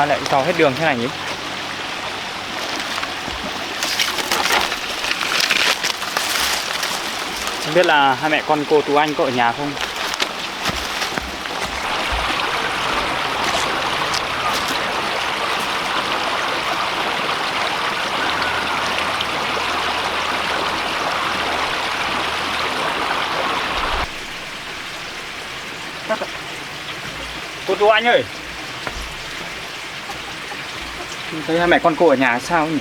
Lại dò hết đường thế này nhỉ? Không biết là hai mẹ con cô Tú Anh có ở nhà không? Cô Tú Anh ơi! Thấy hai mẹ con cô ở nhà sao nhỉ?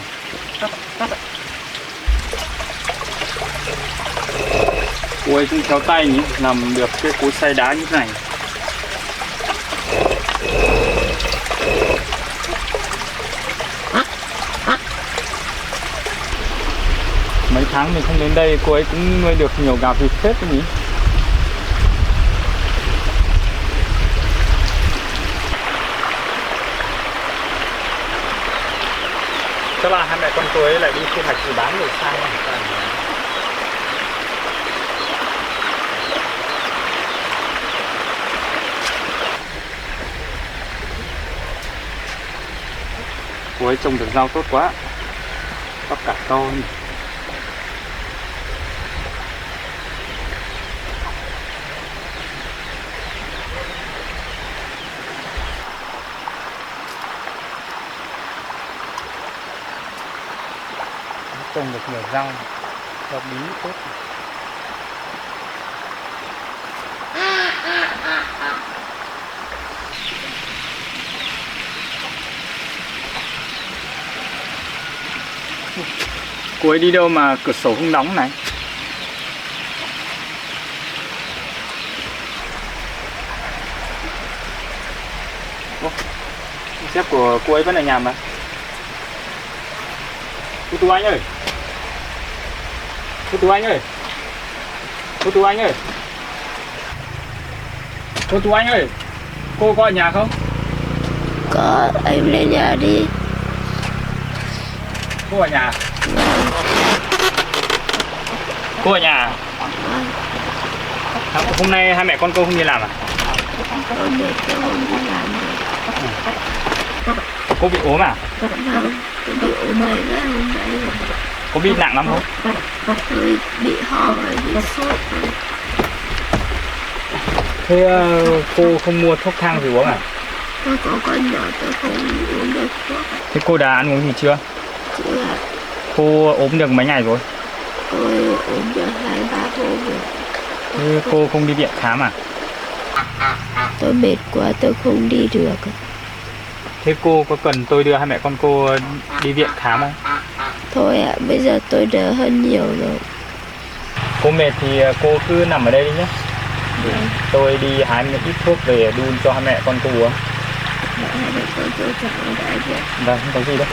Cô ấy cũng kéo tay nhỉ, làm được cái cối xay đá như thế này. Mấy tháng mình không đến đây, cô ấy cũng nuôi được nhiều gà vịt phết nhỉ? Chắc là hai mẹ con cô ấy lại đi thu hoạch gì bán rồi sao? Cô ấy trồng được rau tốt quá, bắp cải to nhỉ. Trồng được nhiều rau, hợp lý tốt. Cô ấy đi đâu mà cửa sổ không đóng này? Sếp của cô ấy vẫn ở nhà mà. Cô Tú Anh ơi! Cô Tú Anh ơi! Cô Tú Anh ơi! Cô Tú Anh ơi! Cô có ở nhà không? Có, em lên nhà đi. Cô ở nhà? Cô ở nhà? Hôm nay hai mẹ con cô không đi làm à? Con để cho con đi làm được. Cô bị ốm à? Không, tôi bị ốm mấy ngày hôm nay. Có bị nặng lắm không? Tôi bị ho và bị sốt. Thế cô không mua thuốc thang gì uống à? Tôi có con nhỏ tôi không uống được thuốc. Thế cô đã ăn uống gì chưa? Chưa. Cô ốm được mấy ngày rồi? Tôi ốm được 2-3 hôm rồi. Thế cô không đi viện khám à? Tôi mệt quá tôi không đi được. Thế cô có cần tôi đưa hai mẹ con cô đi viện khám không? Thôi ạ, bây giờ tôi đỡ hơn nhiều rồi. Cô mệt thì cô cứ nằm ở đây đi nhé. Tôi đi hái một ít thuốc về đun cho hai mẹ con cô uống. Hai mẹ con tôi chẳng có đại việc. Vâng, không có gì đâu.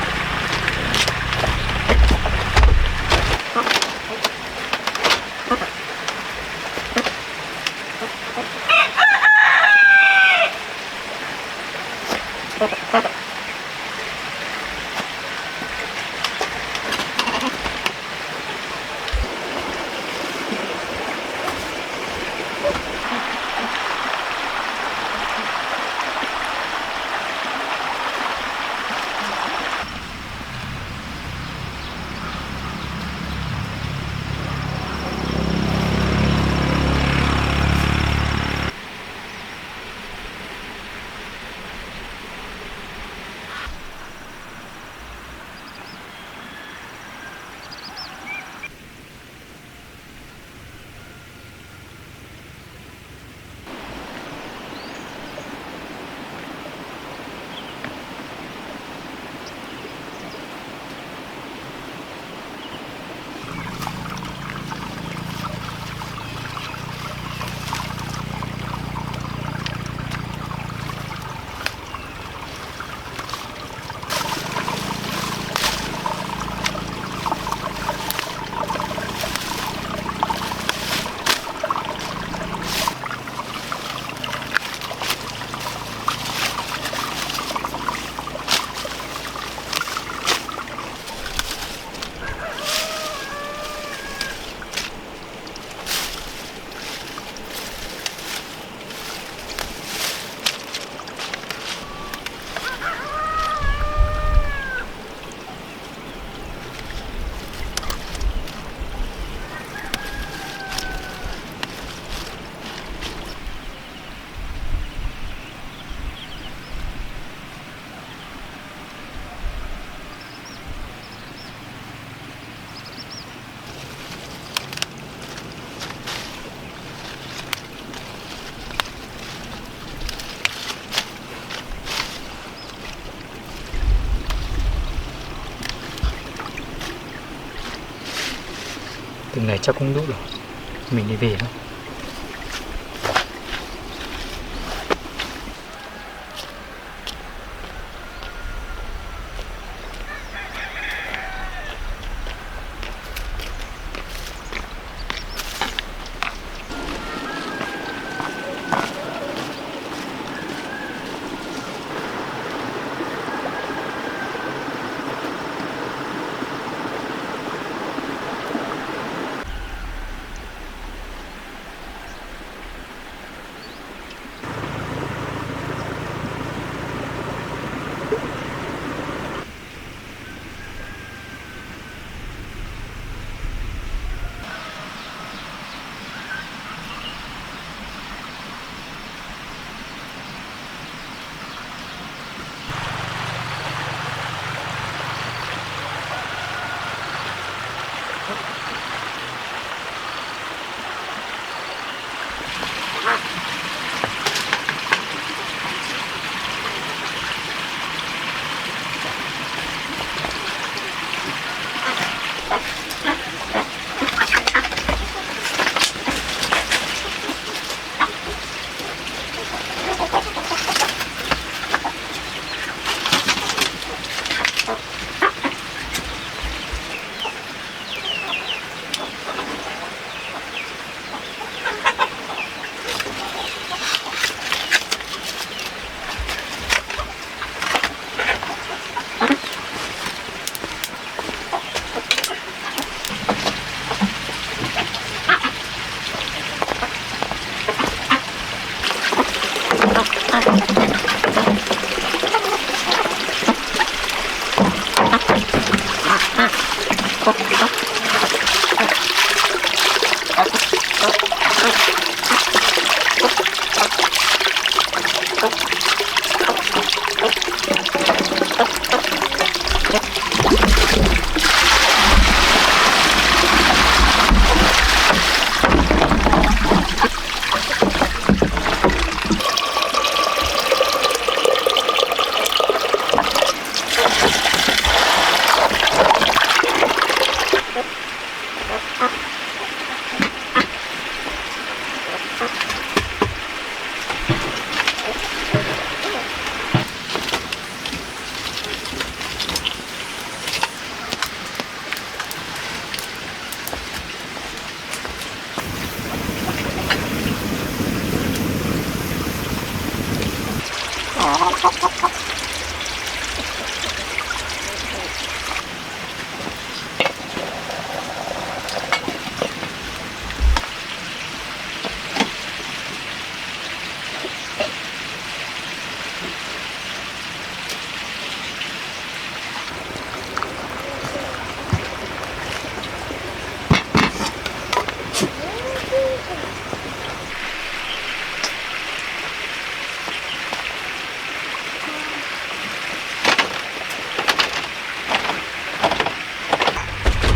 chừng này chắc cũng đủ rồi, mình đi về thôi.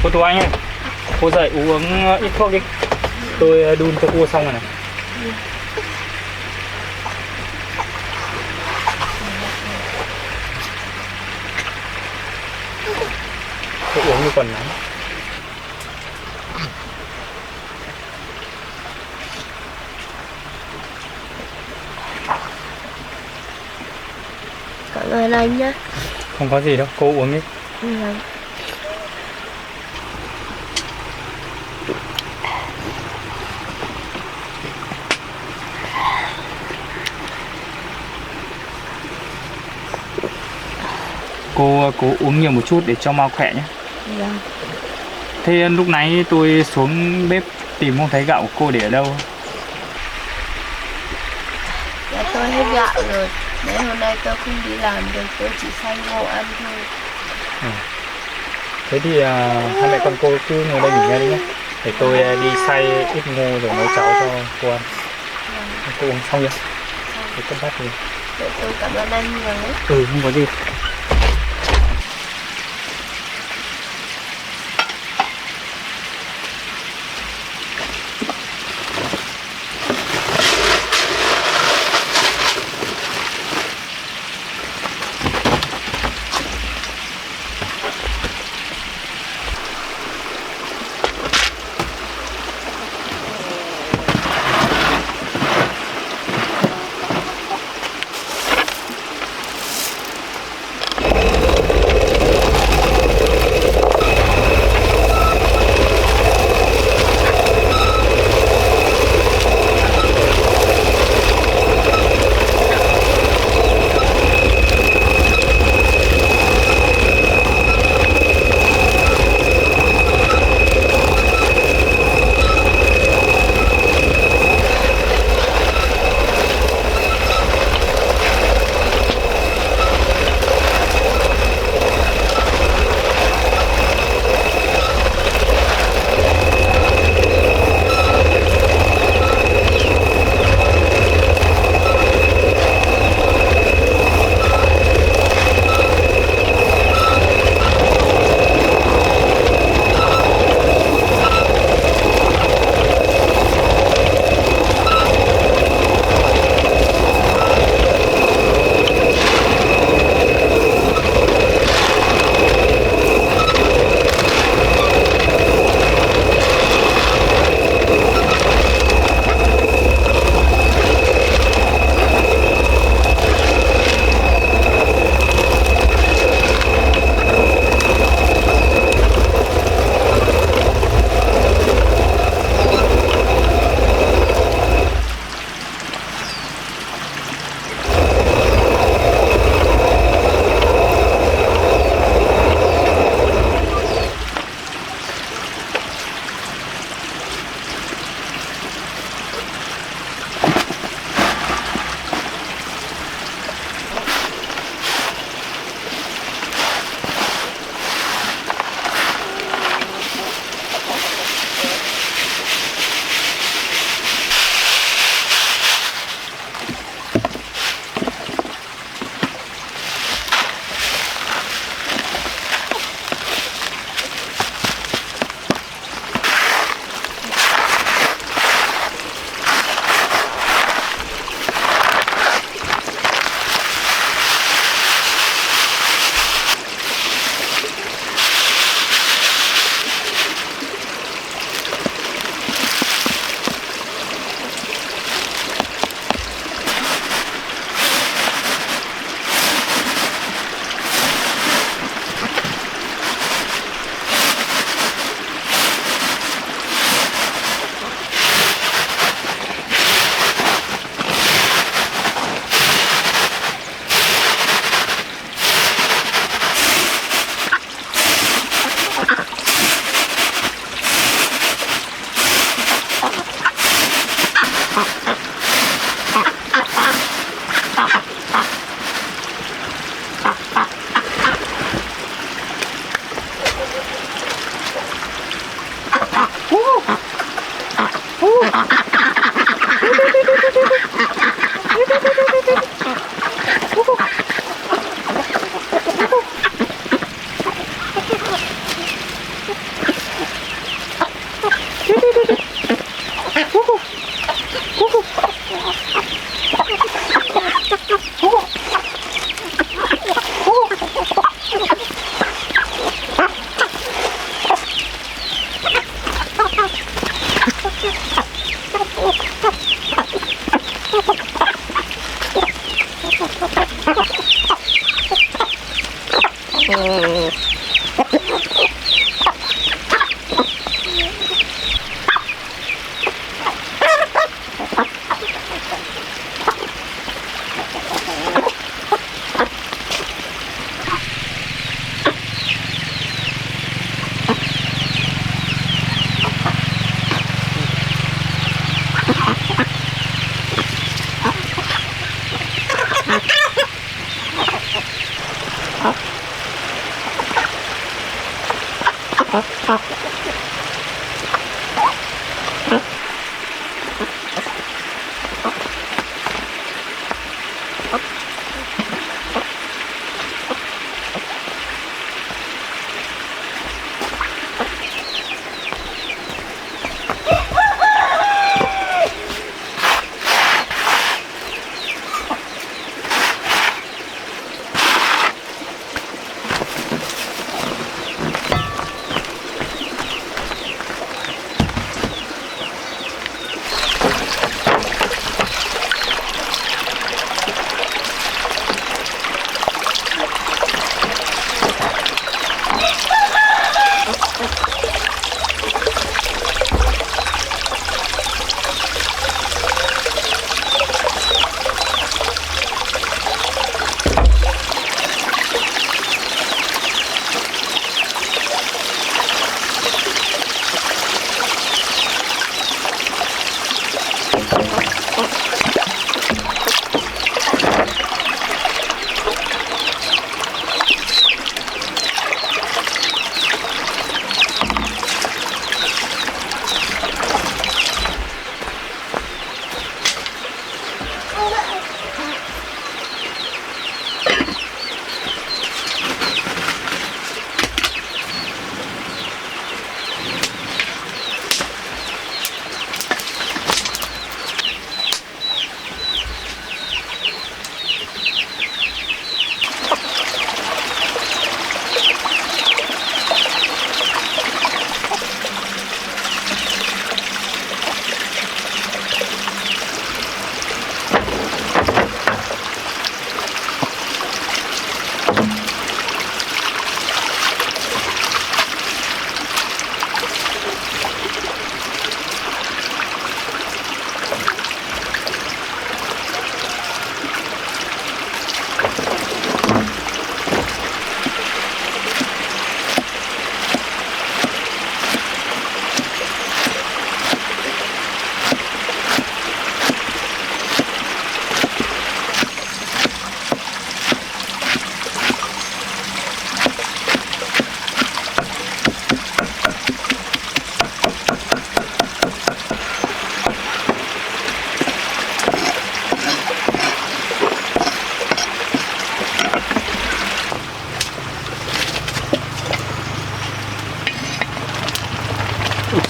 Cô Tú Anh ơi, cô dậy uống ít thuốc đi. Tôi đun cho cô xong rồi này. Cô uống như còn lắm. Cảm ơn anh nhé. Không có gì đâu, cô uống đi. Vâng. Cô cố uống nhiều một chút để cho mau khỏe nhé. Vâng. Thế lúc nãy tôi xuống bếp tìm không thấy gạo của cô để ở đâu? Dạ tôi hết gạo rồi. Mấy hôm nay tôi không đi làm được, tôi chỉ xay ngô ăn thôi. Thế thì hai mẹ con cô cứ ngồi đây nghỉ ngơi đi nhé. Để tôi đi xay ít ngô rồi nấu cháo cho cô ăn. Cô uống xong chưa? Để cơm bát đi. Để tôi cảm ơn anh nhiều nhé. Không có gì.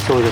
sôi rồi.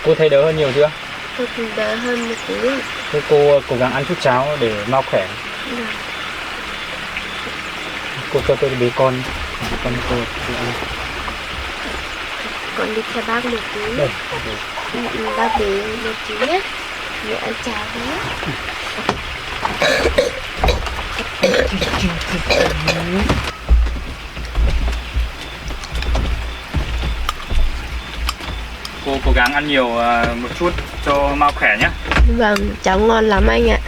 Cô thấy đỡ hơn nhiều chưa? Tôi cũng đỡ hơn một tí. Thế cô cố gắng ăn chút cháo để mau khỏe. Dạ. Cô cho tôi bế con cô ăn. Con đi theo bác một tí. Đây. Bác bế một tí nhé. Dạ ăn cháo đấy. Cô cố gắng ăn nhiều một chút cho mau khỏe nhé. Vâng, cháo ngon lắm anh ạ.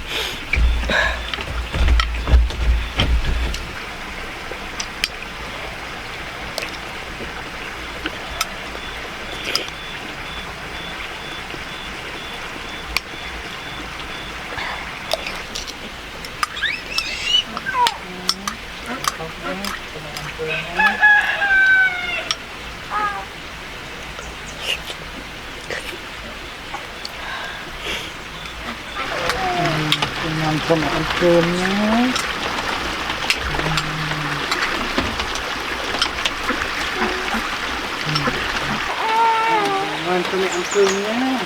Ăn cơm ăn cơm nhé. Ngoan cho mẹ ăn cơm nhé.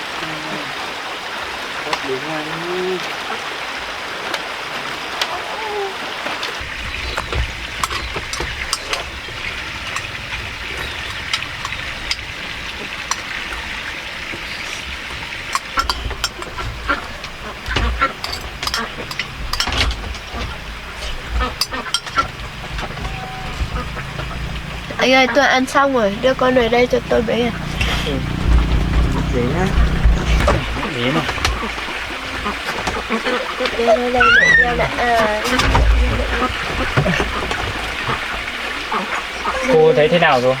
Tốt để ngoan nhé. Anh ơi, tôi ăn xong rồi, đưa con về đây cho tôi bé à. Để nhá. Để này. Đây này. Cô thấy thế nào rồi?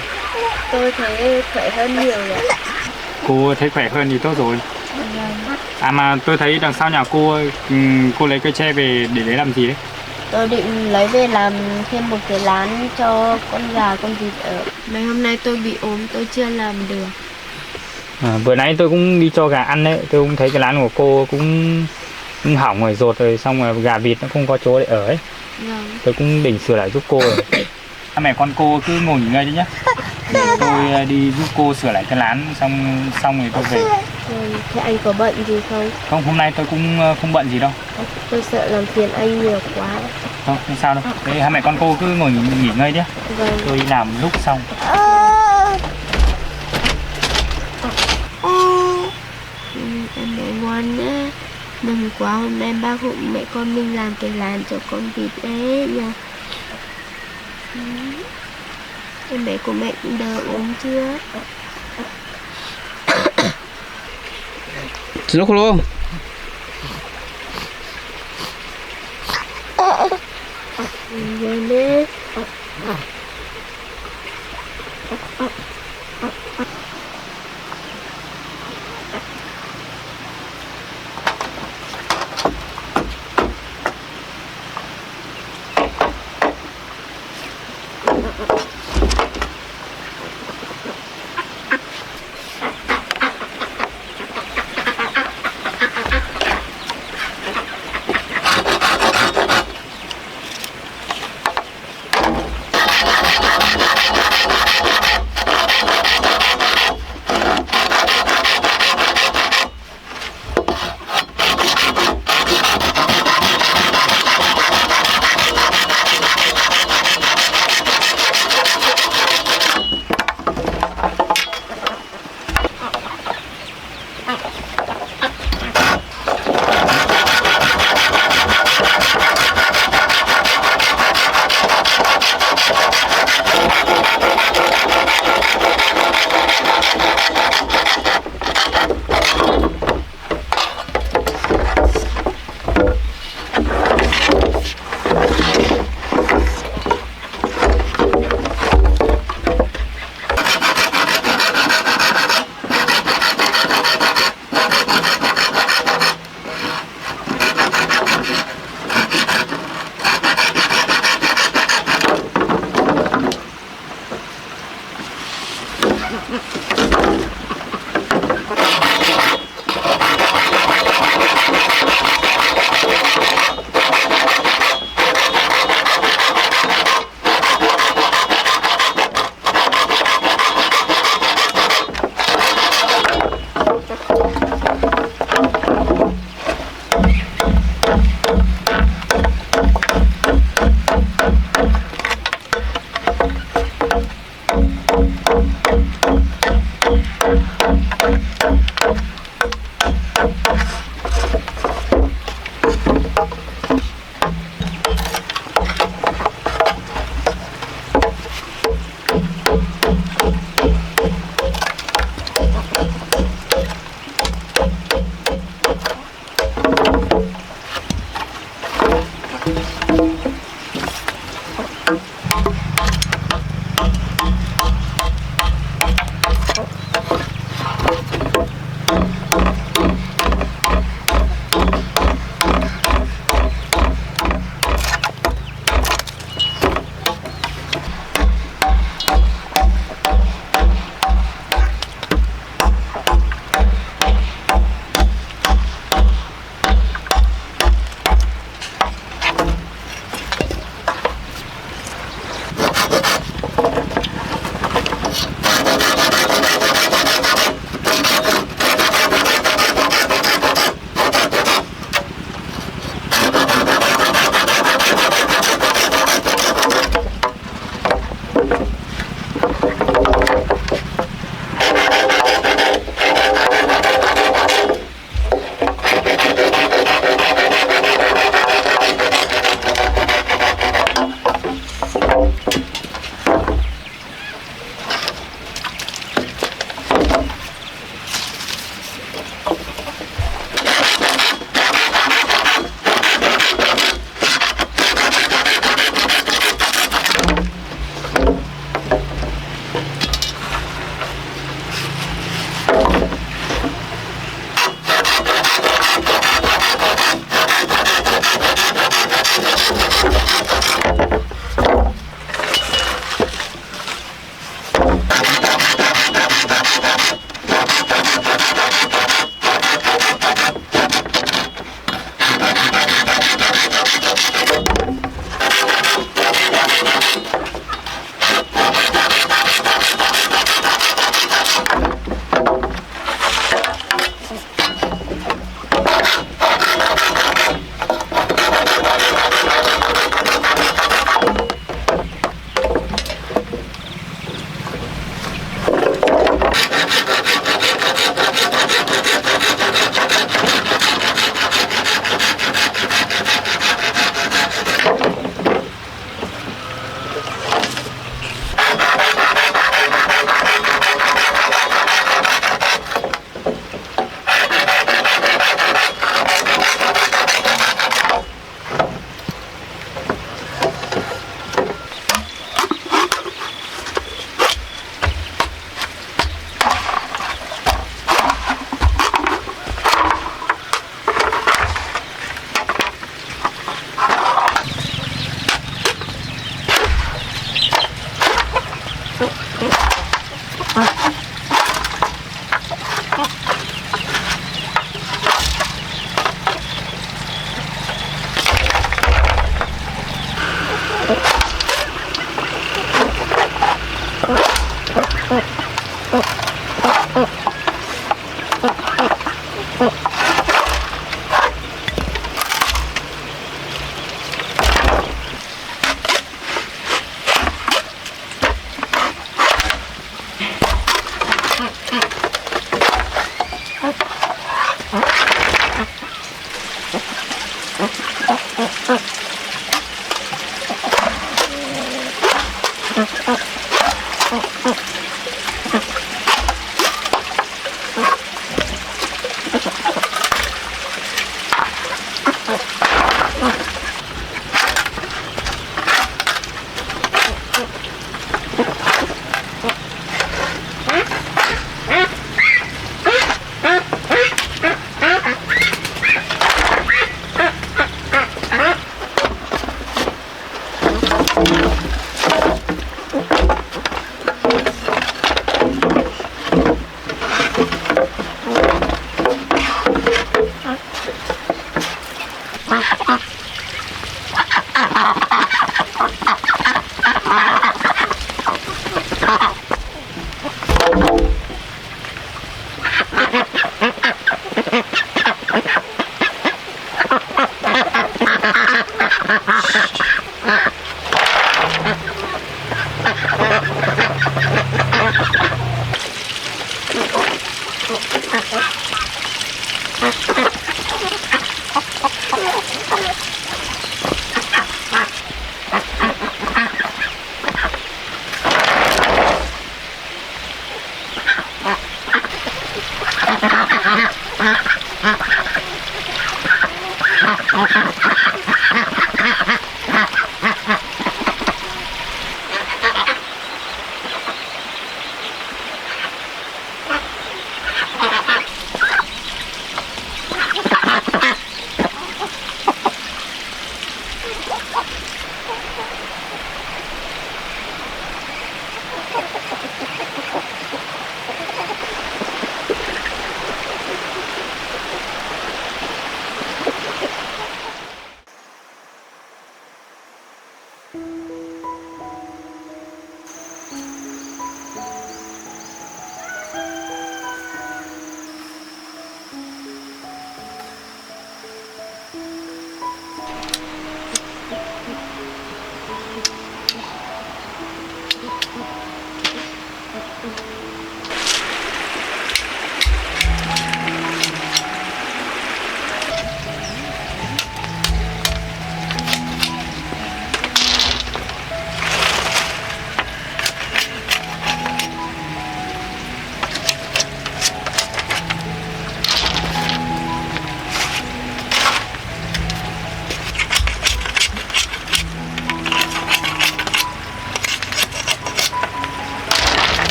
Tôi thấy khỏe hơn nhiều rồi. Cô thấy khỏe hơn thì tốt rồi. À mà tôi thấy đằng sau nhà cô lấy cây tre về để lấy làm gì đấy? Tôi định lấy về làm thêm một cái lán cho con gà con vịt ở. Mấy hôm nay tôi bị ốm, tôi chưa làm được. Bữa nãy tôi cũng đi cho gà ăn đấy, tôi cũng thấy cái lán của cô cũng hỏng rồi, rột rồi, xong rồi gà vịt nó không có chỗ để ở ấy. Vâng. Tôi cũng định sửa lại giúp cô rồi. Mẹ con cô cứ ngồi nghỉ ngơi đi nhá. Tôi đi giúp cô sửa lại cái lán xong rồi tôi về. Thế anh có bận gì không? Không, hôm nay tôi cũng không bận gì đâu. Tôi sợ làm phiền anh nhiều quá. Không sao đâu. Thế hai mẹ con cô cứ ngồi nghỉ ngơi nhé. Vâng. Tôi đi làm lúc xong. Em bé ngoan nhá. Mừng quá, hôm nay bác hộ mẹ con mình làm cái lán cho con vịt đấy nha. Em bé của mẹ cũng đỡ ốm chưa? Lúc luôn. Rồi nè.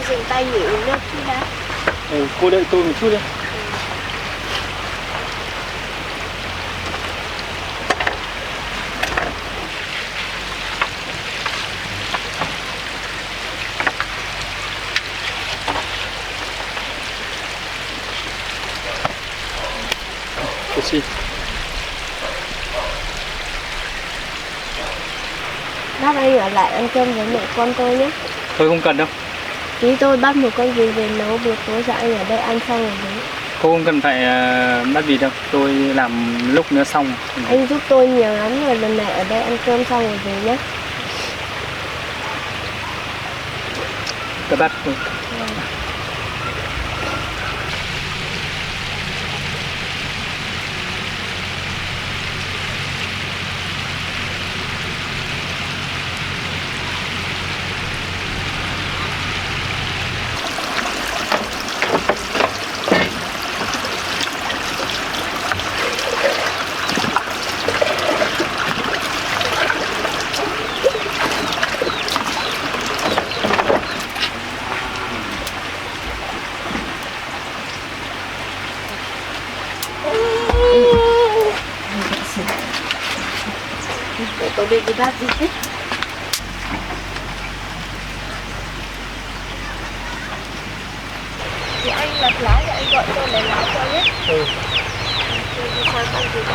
dừng tay nghỉ uống nước chút đã. Ừ, cô đợi tôi một chút đi. Cô xin. Bác anh ở lại ăn cơm với mẹ con tôi nhé. Tôi không cần đâu. Tí tôi bắt một con vịt về nấu buổi tối cho anh ở đây ăn xong rồi đấy. Cô không cần phải bắt vịt đâu. Tôi làm lúc nữa xong. Anh giúp tôi nhiều lắm rồi, lần này ở đây ăn cơm xong rồi về nhé. Tôi bắt cô. Để tôi đi bác đi thích. Thì anh lật lá thì anh gọi tôi lấy lá cho nhé. Ừ. Tôi đi sang ăn gì đó.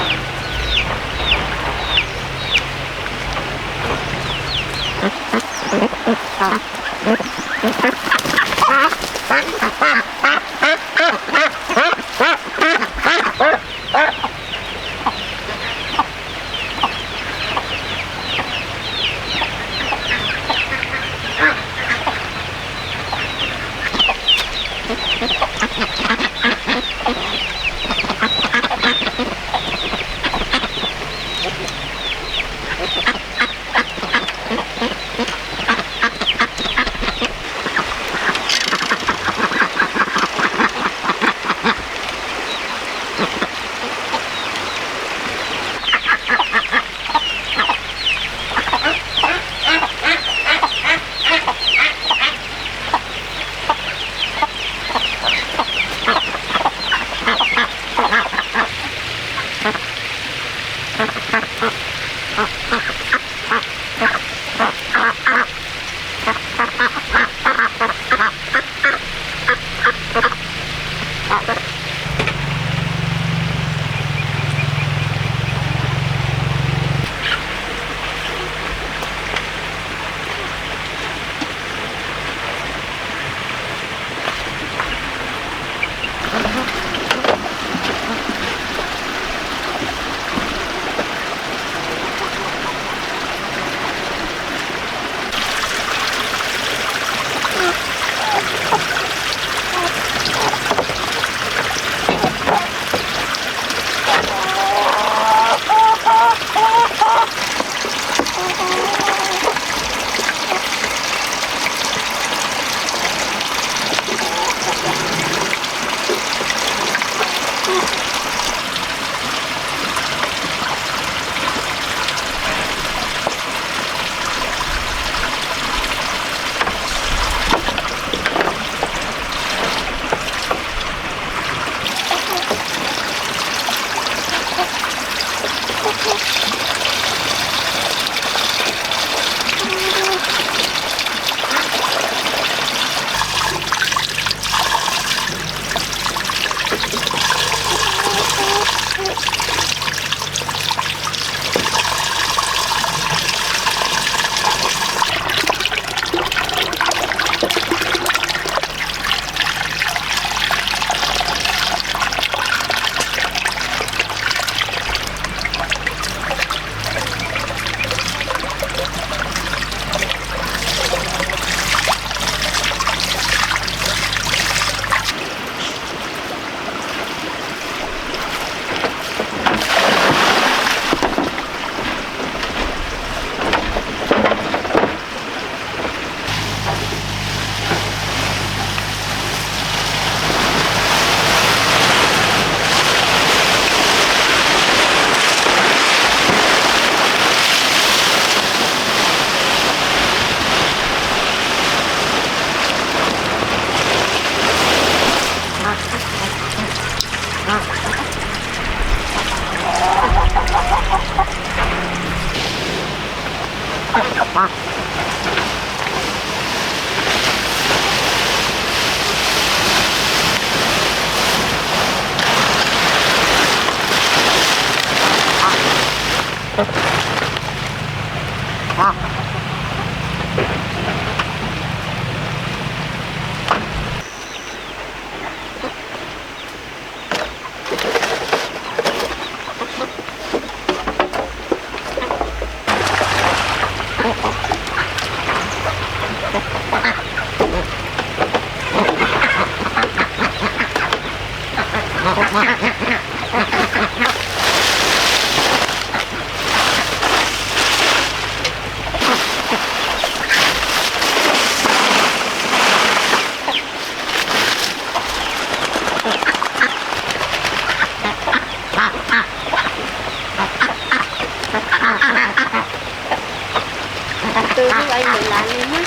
Tôi với anh để lá lên nhé.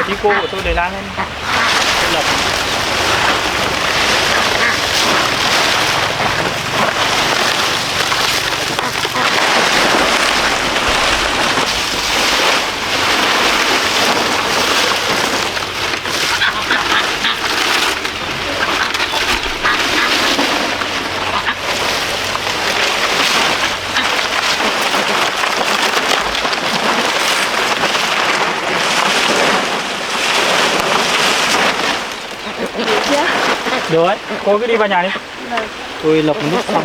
Tí cô của tôi để lá lên lập. Được đấy, cô cứ đi vào nhà đi. Vâng. Tôi lập một nút xong.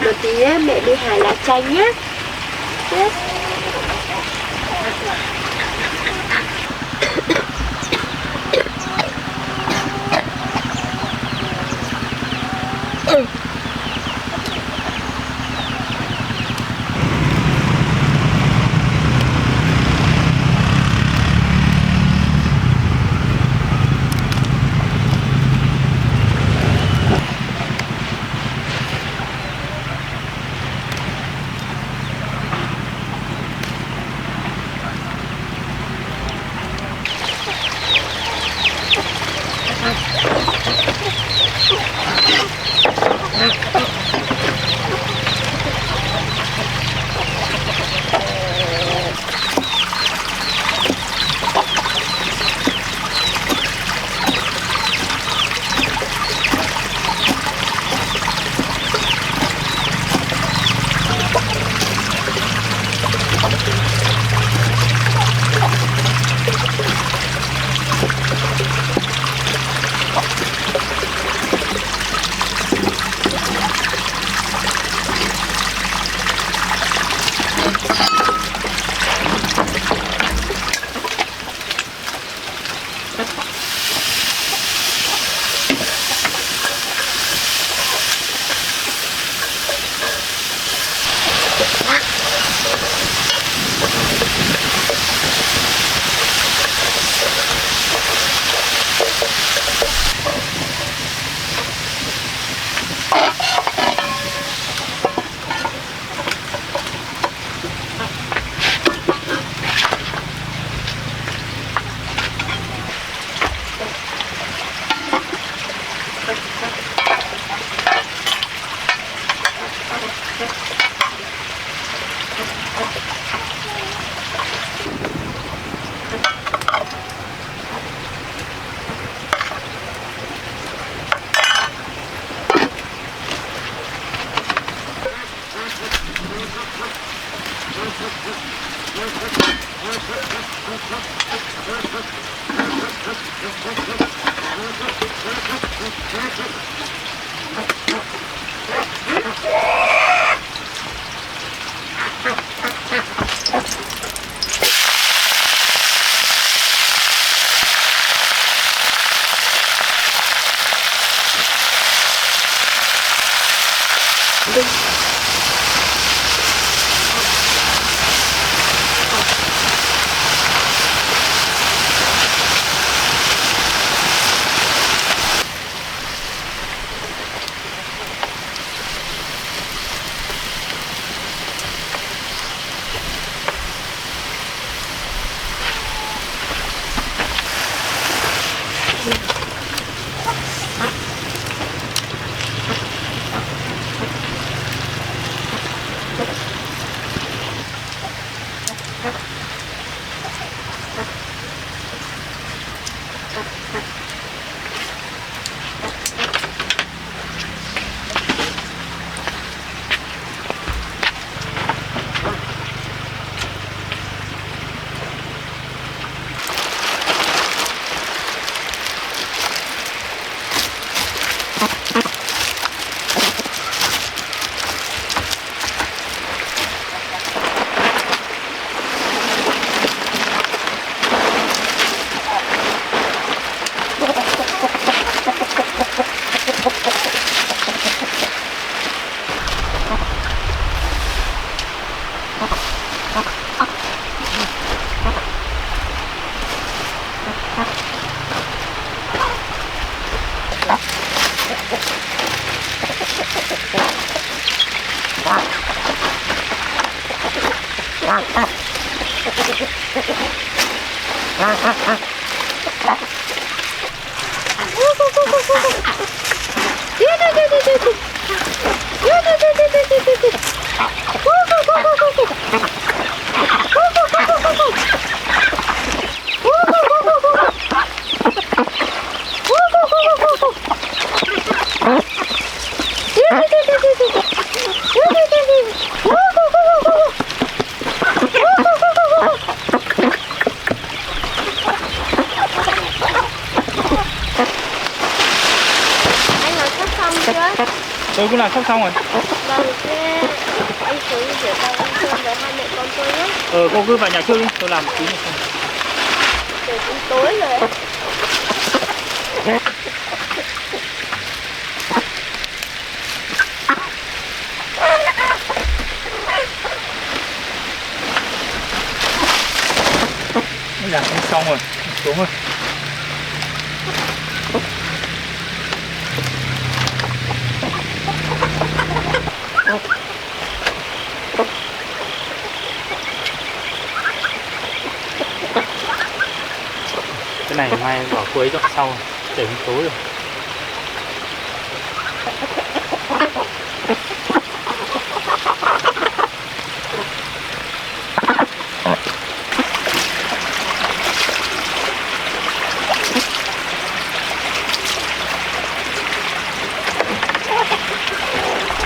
một tí á, mẹ đi hái lá chanh nhá. Yes. Tôi cũng làm sắp xong rồi. Vâng, thế anh xuống rửa tay ăn cơm với hai mẹ con tôi nhé. Cô cứ vào nhà trước đi, tôi làm một tí nữa xong. Trời cũng tối rồi. Làm xong rồi, xuống rồi. Cái này mai bỏ cuối cho sau để không tối rồi.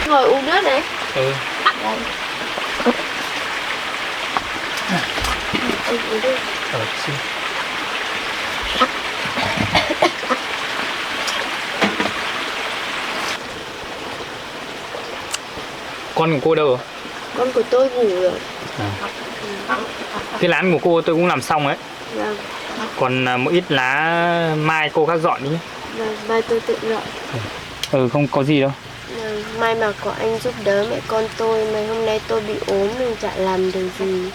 Ngồi uống nước này. Ừ. Vâng. Anh uống đi. Xin. Con của cô đâu rồi? Con của tôi ngủ rồi. Cái lán của cô tôi cũng làm xong đấy. Vâng. Còn một ít lá mai cô khác dọn đi nhé. Vâng, mai tôi tự dọn. Không có gì đâu. Vâng, mai mà có anh giúp đỡ mẹ con tôi, mà hôm nay tôi bị ốm nên chả làm được gì.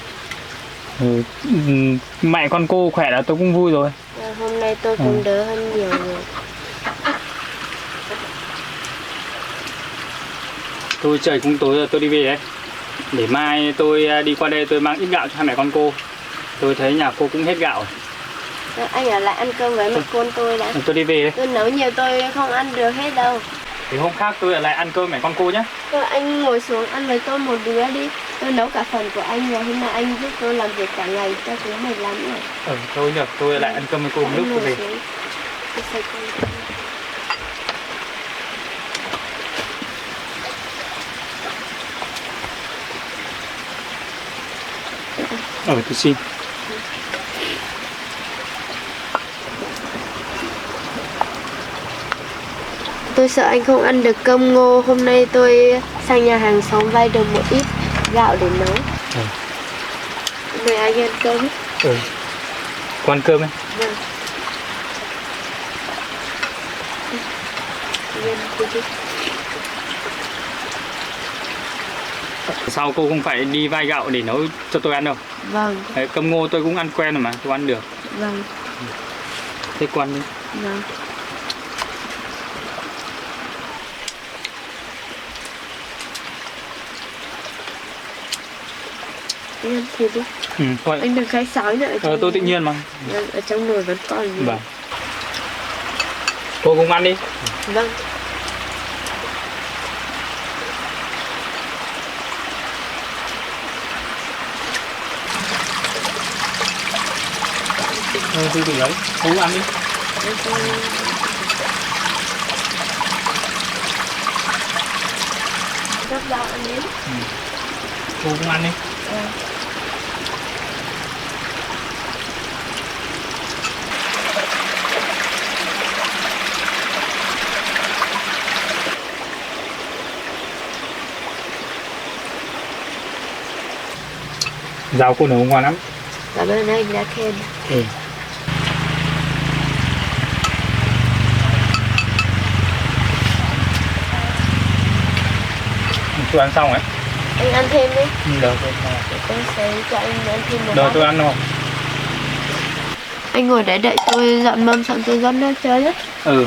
Mẹ con cô khỏe là tôi cũng vui rồi. Vâng, hôm nay tôi cũng đỡ hơn nhiều rồi. Tôi trời cũng tối rồi, tôi đi về đấy. Để mai tôi đi qua đây tôi mang ít gạo cho hai mẹ con cô. Tôi thấy nhà cô cũng hết gạo rồi. Vâng, anh ở lại ăn cơm với mẹ con tôi đã. Tôi đi về đấy. Tôi nấu nhiều tôi không ăn được hết đâu. Thì hôm khác tôi ở lại ăn cơm mẹ con cô nhé. Rồi anh ngồi xuống ăn với tôi một đứa đi. Tôi nấu cả phần của anh rồi, hôm nay anh giúp tôi làm việc cả ngày, tôi cũng mệt lắm rồi. Thôi được, tôi ở lại ăn cơm với cô một lúc tôi về. Tôi sẽ con. Tôi xin. Tôi sợ anh không ăn được cơm ngô. Hôm nay tôi sang nhà hàng xóm vay được một ít gạo để nấu. Mời anh ăn cơm. Cô ăn cơm ấy. Vâng. Sau cô không phải đi vay gạo để nấu cho tôi ăn đâu. Vâng. Đấy, cơm ngô tôi cũng ăn quen rồi mà, tôi ăn được. Vâng. Thế cô ăn đi. Vâng. Anh ăn thịt đi. Thôi. Anh đừng khai sói nữa. Tôi tự nhiên mà. Vâng, ở trong nồi vẫn còn nhiều. Vâng. Cô cùng ăn đi. Vâng. Tôi tự lấy. Cô cũng ăn đi. Gắp rau ăn đi. Cô cũng ăn đi. Rau cô nấu ngon lắm. Cảm ơn anh đã khen. Tôi ăn xong ấy. Anh ăn thêm đi. Được. Tôi sẽ cho anh ăn thêm một Được, bát. tôi ăn không? Anh ngồi để đợi tôi dọn mâm xong tôi rót nước chơi nhé. Anh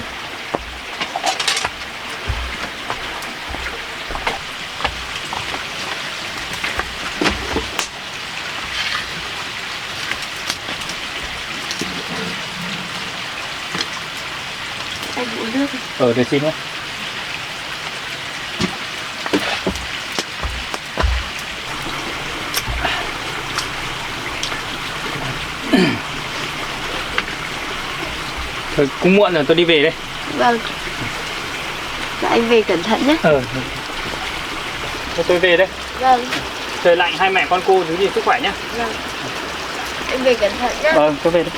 uống nước. Để xin nhé. Thôi, cũng muộn rồi, tôi đi về đây. Vâng. Và anh về cẩn thận nhé. Thôi, tôi về đây. Vâng. Trời lạnh, hai mẹ con cô giữ gìn sức khỏe nhé. Vâng. Anh về cẩn thận nhé. Vâng, tôi về đây.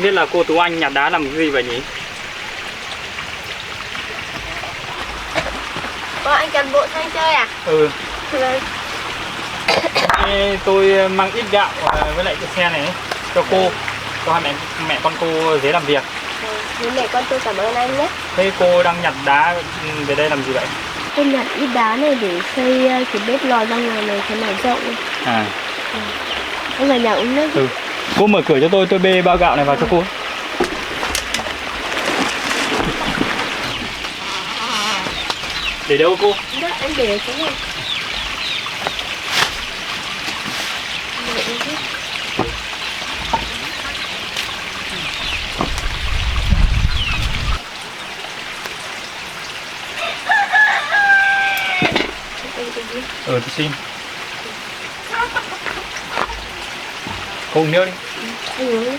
Biết là cô Tú Anh nhặt đá làm cái gì vậy nhỉ? Anh cần bộ sang chơi à? Ừ. Vâng. Tôi mang ít gạo với lại cái xe này cho cô, cho hai mẹ con cô dễ làm việc. Mẹ con tôi cảm ơn anh nhé. Thế cô đang nhặt đá về đây làm gì vậy? Tôi nhặt ít đá này để xây cái bếp lò ra ngoài này thế này rộng. À. Anh vào nhà uống nước. Ừ. Cô mở cửa cho tôi bê bao gạo này vào cho cô. Để đâu cô? Đó, anh để chỗ này. Ừ, tôi xin. Cô uống nước đi. Anh uống đi.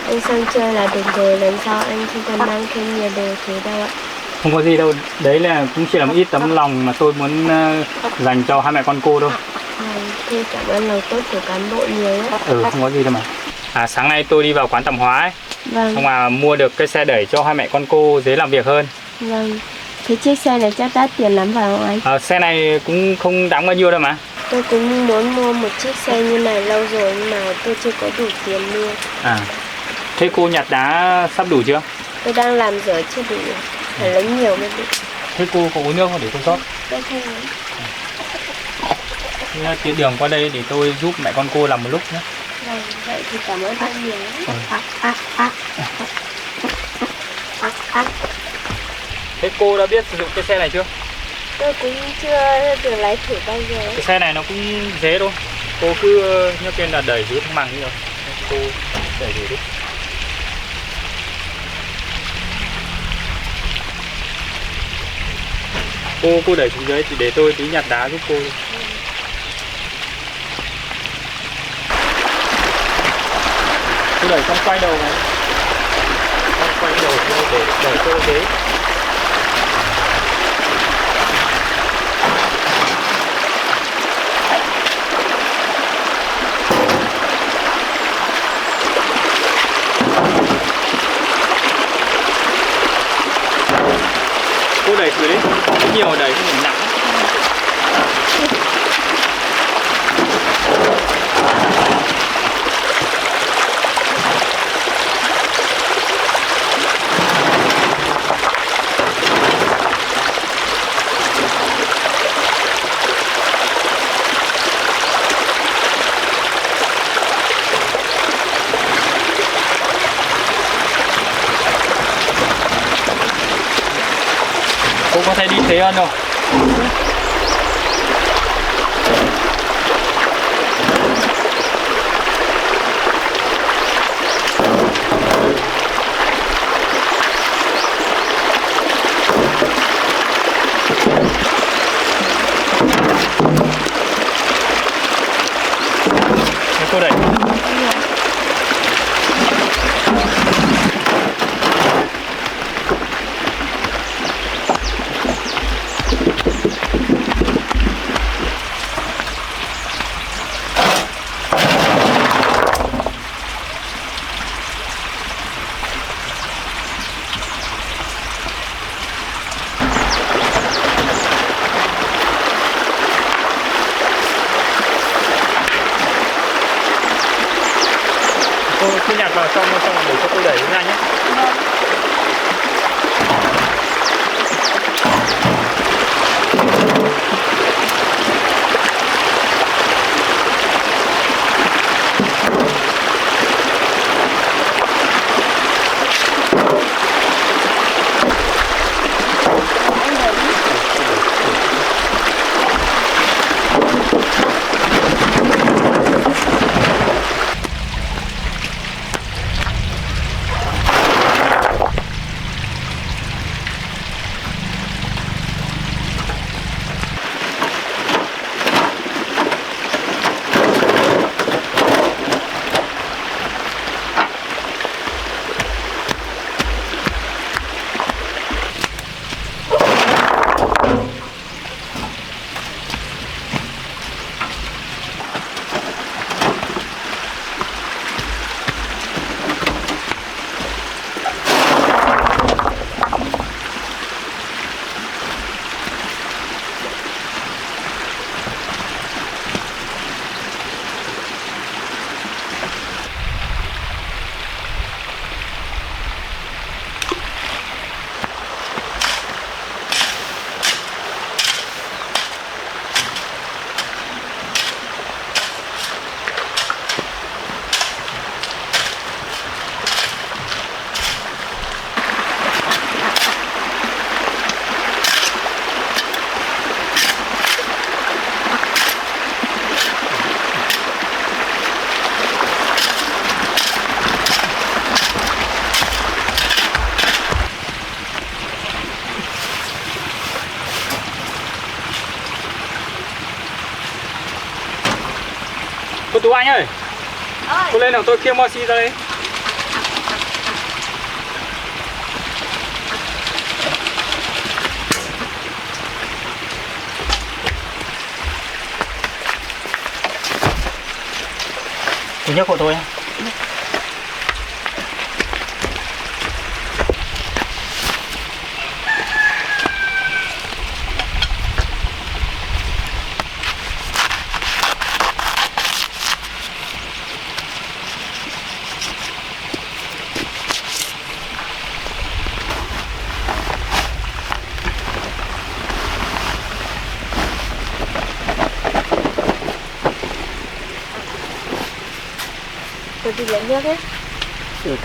Anh sang chơi là được rồi, lần sau anh không cần mang thêm nhiều đồ thế đâu ạ. Không có gì đâu, đấy là cũng chỉ là một ít tấm lòng mà tôi muốn dành cho hai mẹ con cô thôi. Thì cảm ơn lòng tốt của cán bộ nhiều nhé. Ừ, không có gì đâu mà. Sáng nay tôi đi vào quán tạp hóa ấy. Vâng. Xong mà mua được cái xe đẩy cho hai mẹ con cô dễ làm việc hơn. Vâng. Thế chiếc xe này chắc đắt tiền lắm phải không anh? Xe này cũng không đáng bao nhiêu đâu mà. Tôi cũng muốn mua một chiếc xe như này lâu rồi nhưng mà tôi chưa có đủ tiền mua. Thế cô nhặt đá sắp đủ chưa? Tôi đang làm rồi chưa đủ, phải lấy nhiều mới đủ. Thế cô có uống nước không để tôi rót? Tôi không uống. Thế tiện đường qua đây để tôi giúp mẹ con cô làm một lúc nhé. Vâng, vậy thì cảm ơn anh nhiều. Thế cô đã biết sử dụng cái xe này chưa? Tôi cũng chưa được lái thử bao giờ. Cái xe này nó cũng dễ thôi. Cô cứ như kia là đẩy dưới thang bằng như rồi. Cô đẩy dưới đi. Cô đẩy xuống dưới thì để tôi tí nhặt đá giúp cô. Cô đẩy xong quay đầu này. Xong quay đầu để đẩy cô dễ. Cô đẩy thử đi, nhiều đẩy không phải nặng. Cô có thể đi thế hơn không? Thế cô đẩy. Cô cứ nhặt vào trong để cho tôi đẩy ra nhé. Tú anh ơi, cô lên nào tôi kia Moxie ra đây. Cô nhấc của tôi. Tôi đi lấy nước ấy. Ừ.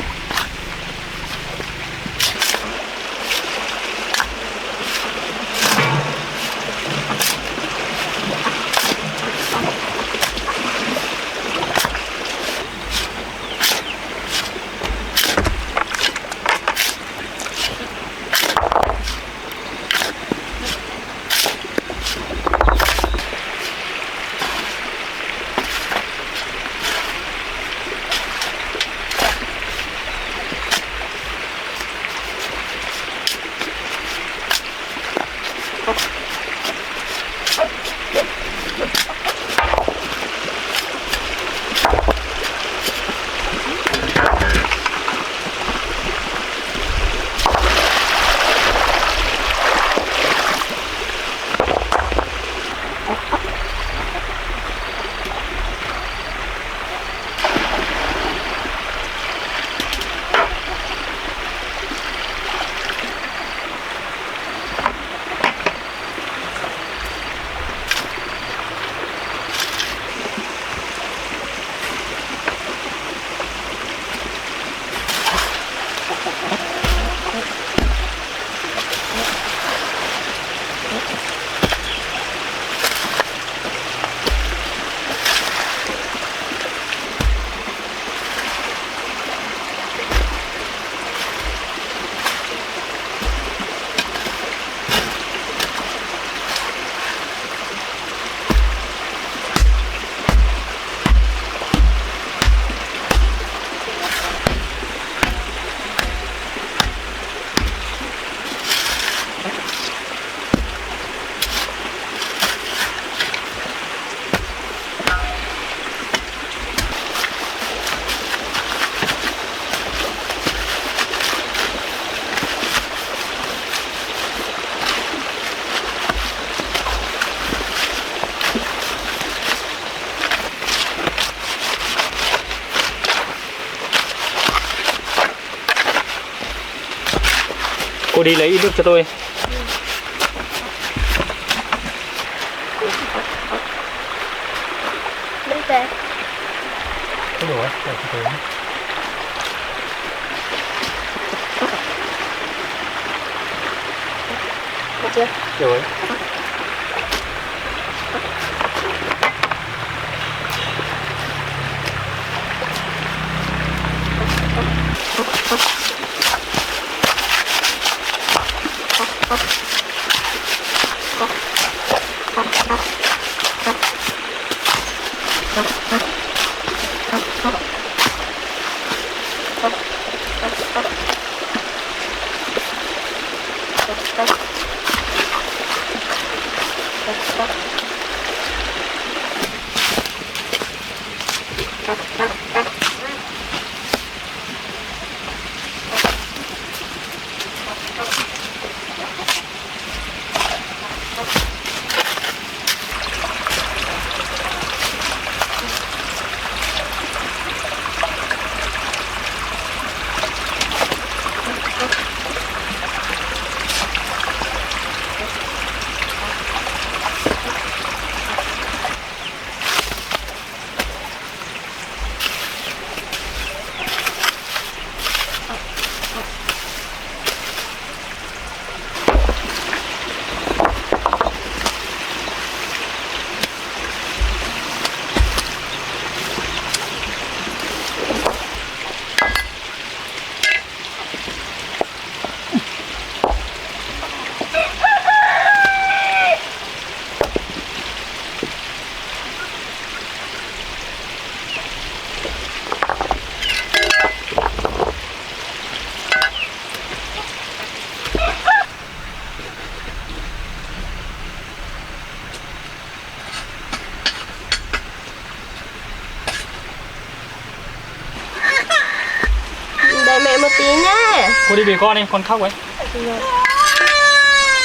Cô đi lấy nước cho tôi. Nước đây. Cái đồ ấy, để cho tôi. Được chưa? Rồi. một tí nhé. Cô đi về con đi, con khóc ấy. Rồi.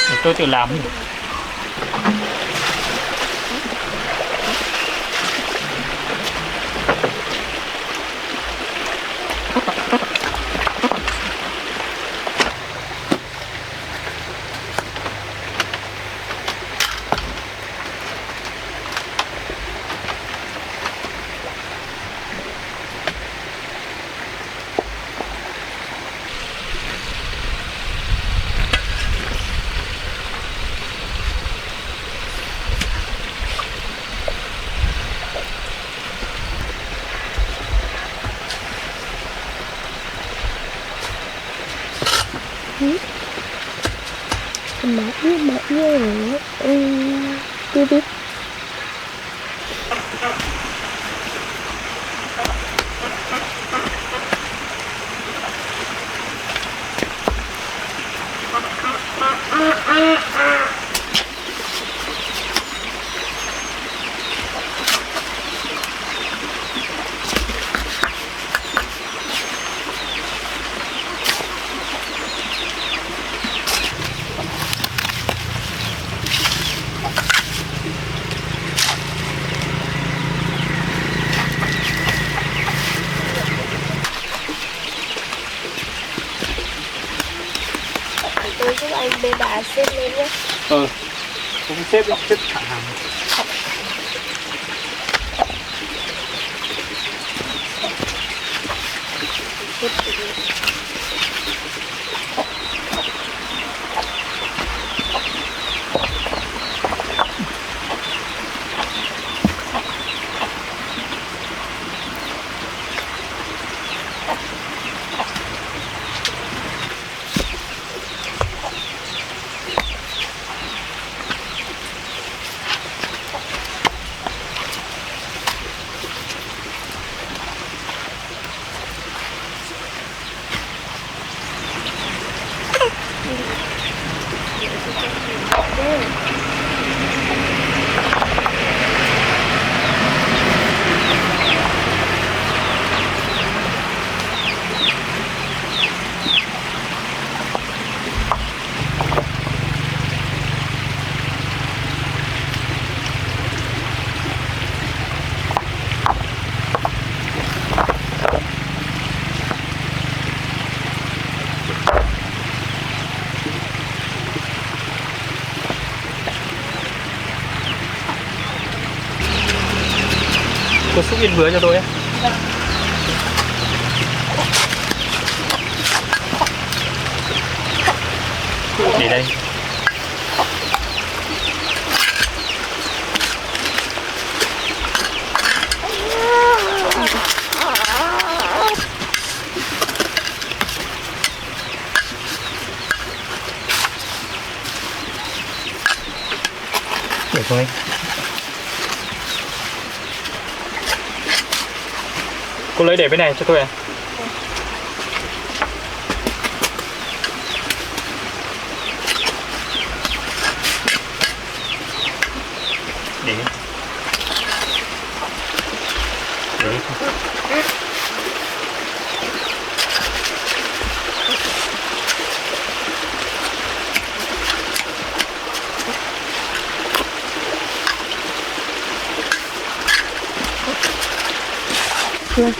Để tôi tự làm. Mở rồi. Tiếp tiếp. Tôi giúp anh bê đá xếp lên nhé. Cũng xếp thẳng hàng. Cô xúc yên vừa cho tôi ấy. Để đây. Để thôi. Cô lấy để bên này cho tôi à? Để. Để. Vâng.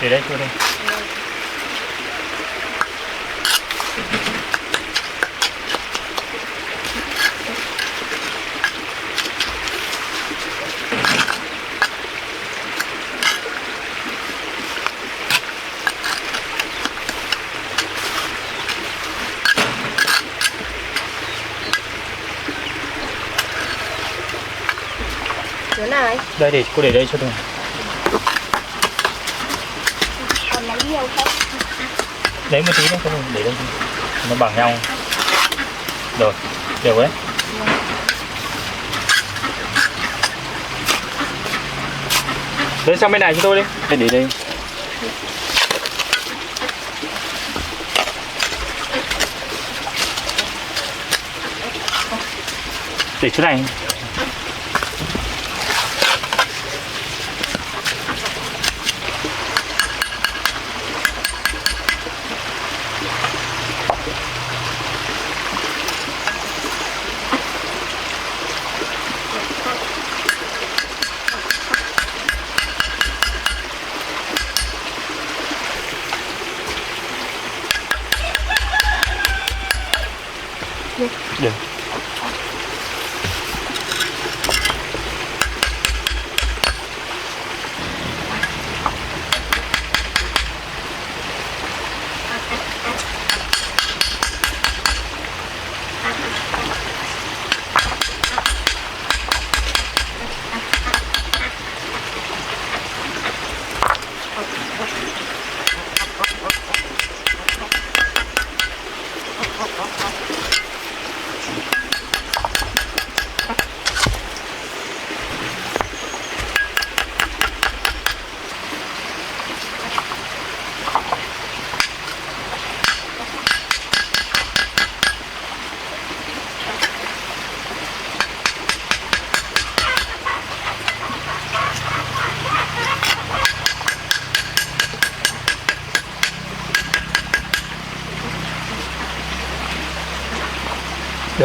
để đây cho đây chỗ nào ấy? đây để cô để đây cho tôi Còn lấy nhiều không? lấy một tí nữa cho tôi để đây nó bằng nhau rồi đều đấy lên sang bên này cho tôi đi đây để đây để chỗ này được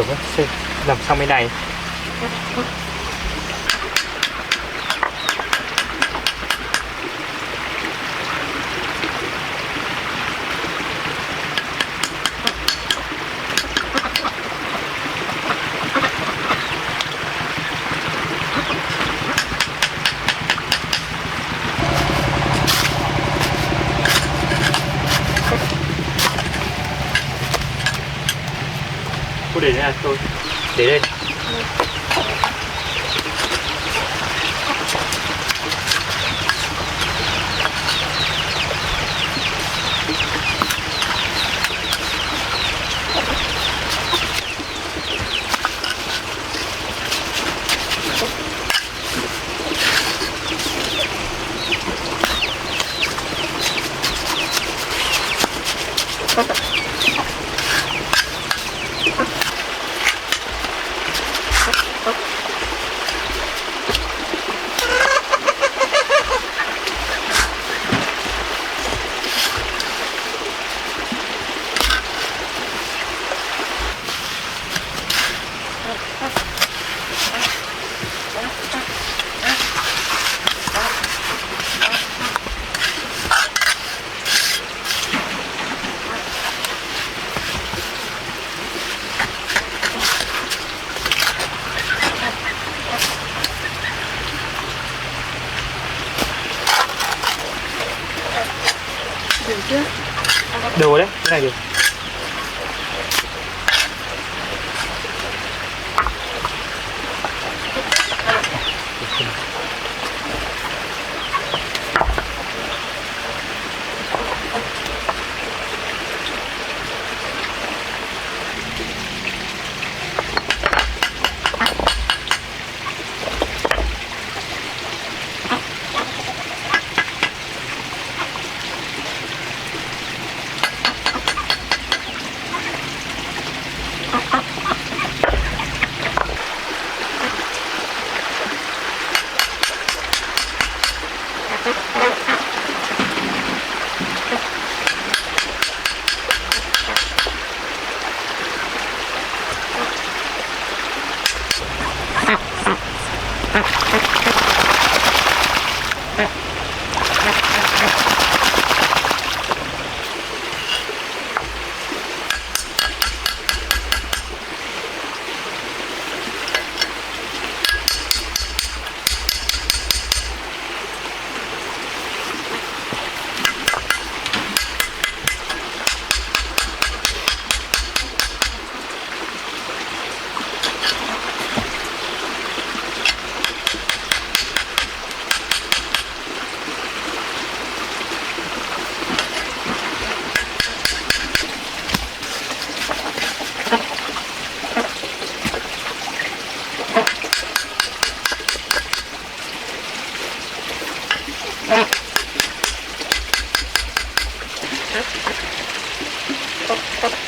được đấy làm xong bên này cô để đây là tôi để đây Được chưa? được rồi đấy cái này được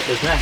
Được này.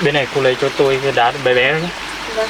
Bên này cô lấy cho tôi cái đá bé bé nhé. Vâng.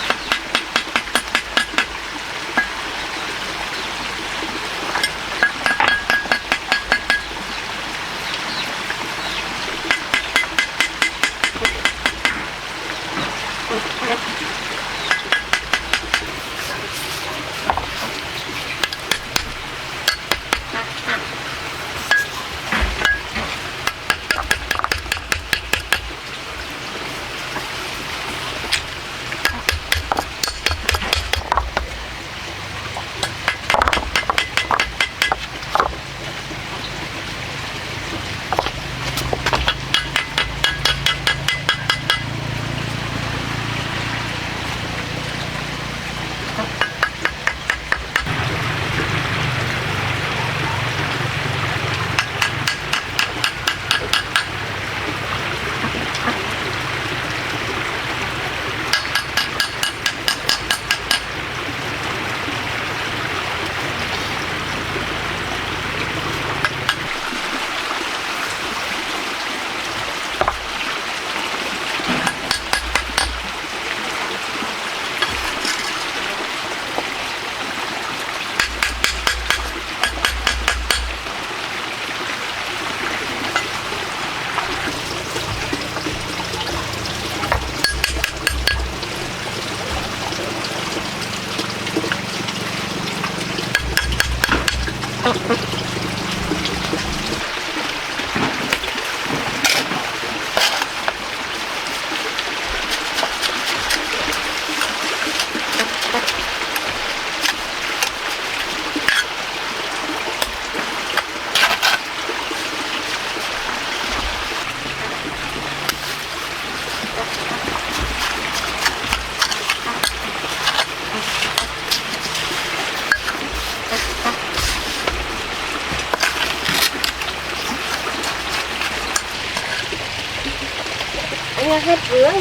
Anh ơi, hết rưới.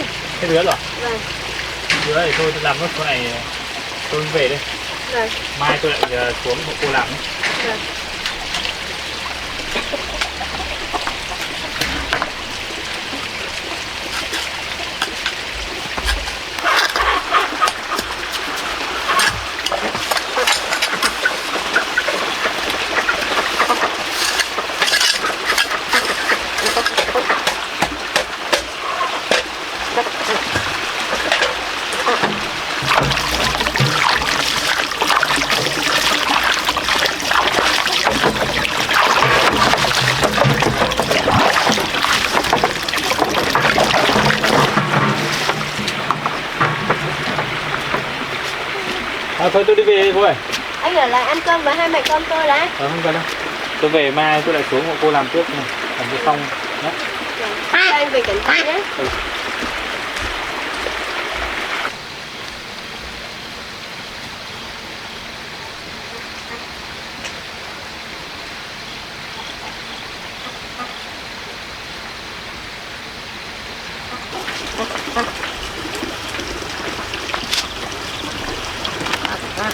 Hết rưới rồi. Vâng. Rưới thì tôi làm nốt chỗ này, tôi về đây. Vâng. Mai tôi lại xuống hộ cô làm. Vâng. Thôi tôi đi về cô ơi. Anh ở lại ăn cơm với hai mẹ con tôi đã. Không cần đâu. Tôi về mai tôi lại xuống hộ cô làm trước này. Làm cho xong nhé. Anh về cẩn thận nhé. Ừ. Vâng.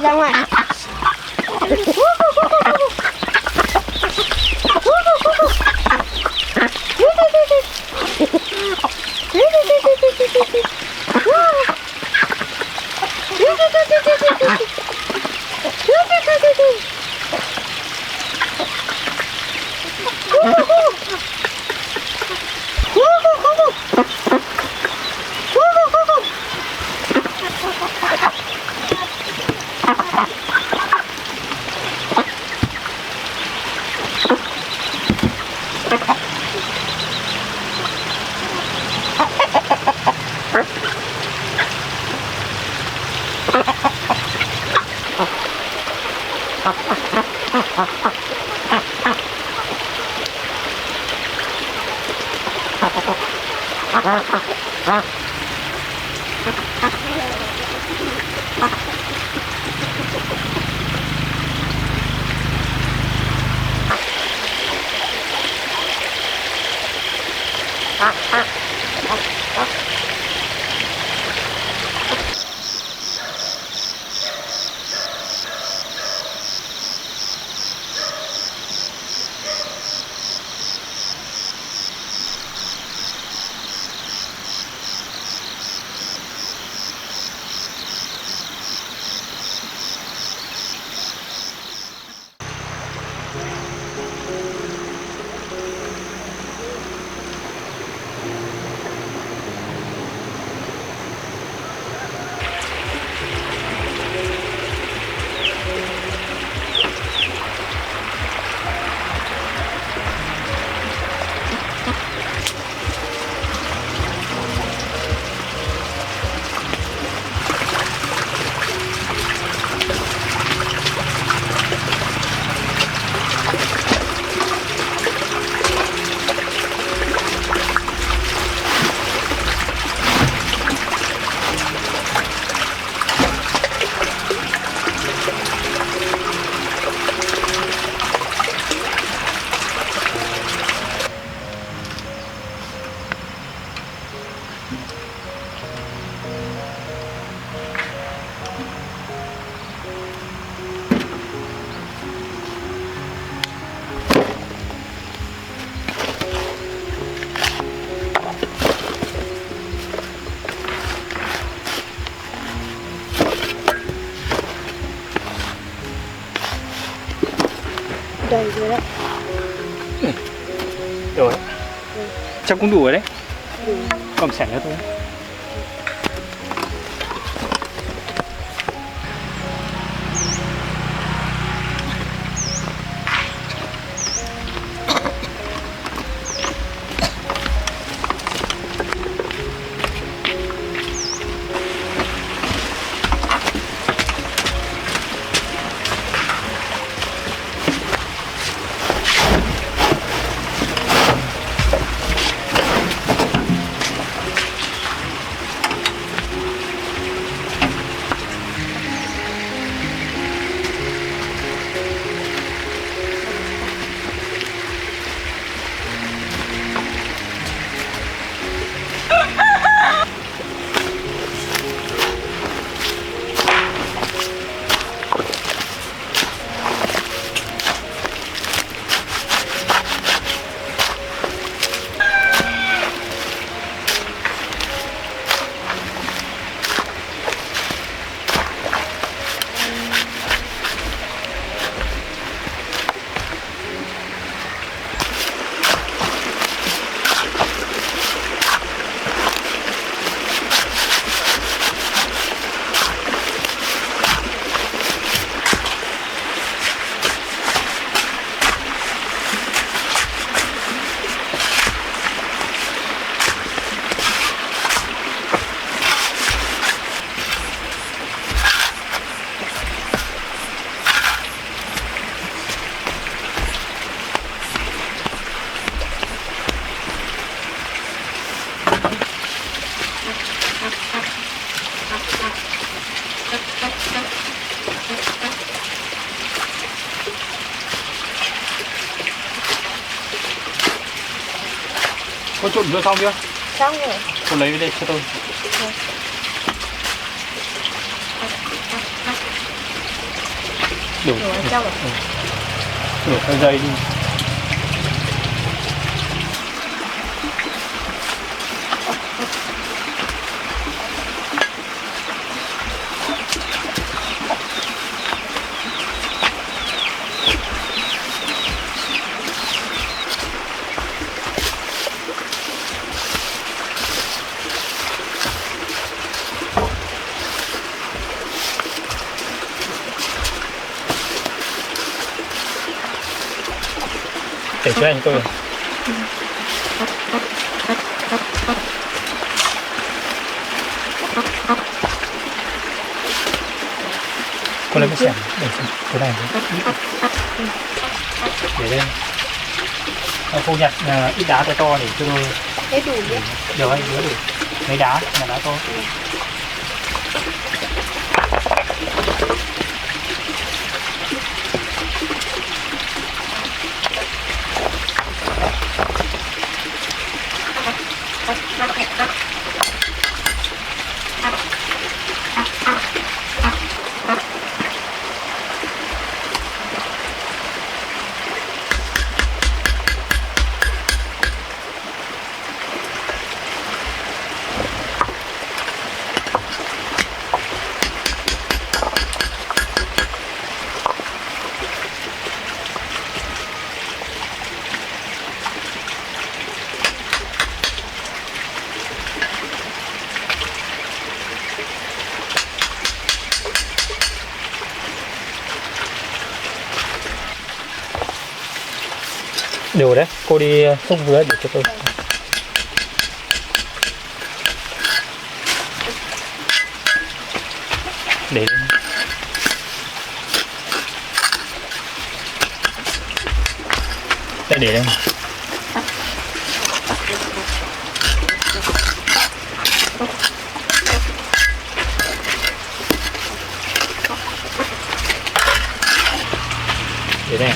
ra ngoài. Đầy rồi đấy. Rồi. Chắc cũng đủ rồi đấy. Còn sẻ nữa thôi. Có trộn vừa xong chưa? Xong rồi. Cô lấy cái đây cho tôi. Đủ. Đổ vào trong à? Đổ theo dây đi. Để cho anh tôi. Con lấy cái sẻng để xem cái này để đây. Cô nhặt ít đá to để cho tôi. Thế đủ nhé. Được anh nhớ đủ. Mấy đá là đá to. Đều đấy, cô đi xúc vứa để cho tôi. Để lên. Để lên. Để đây.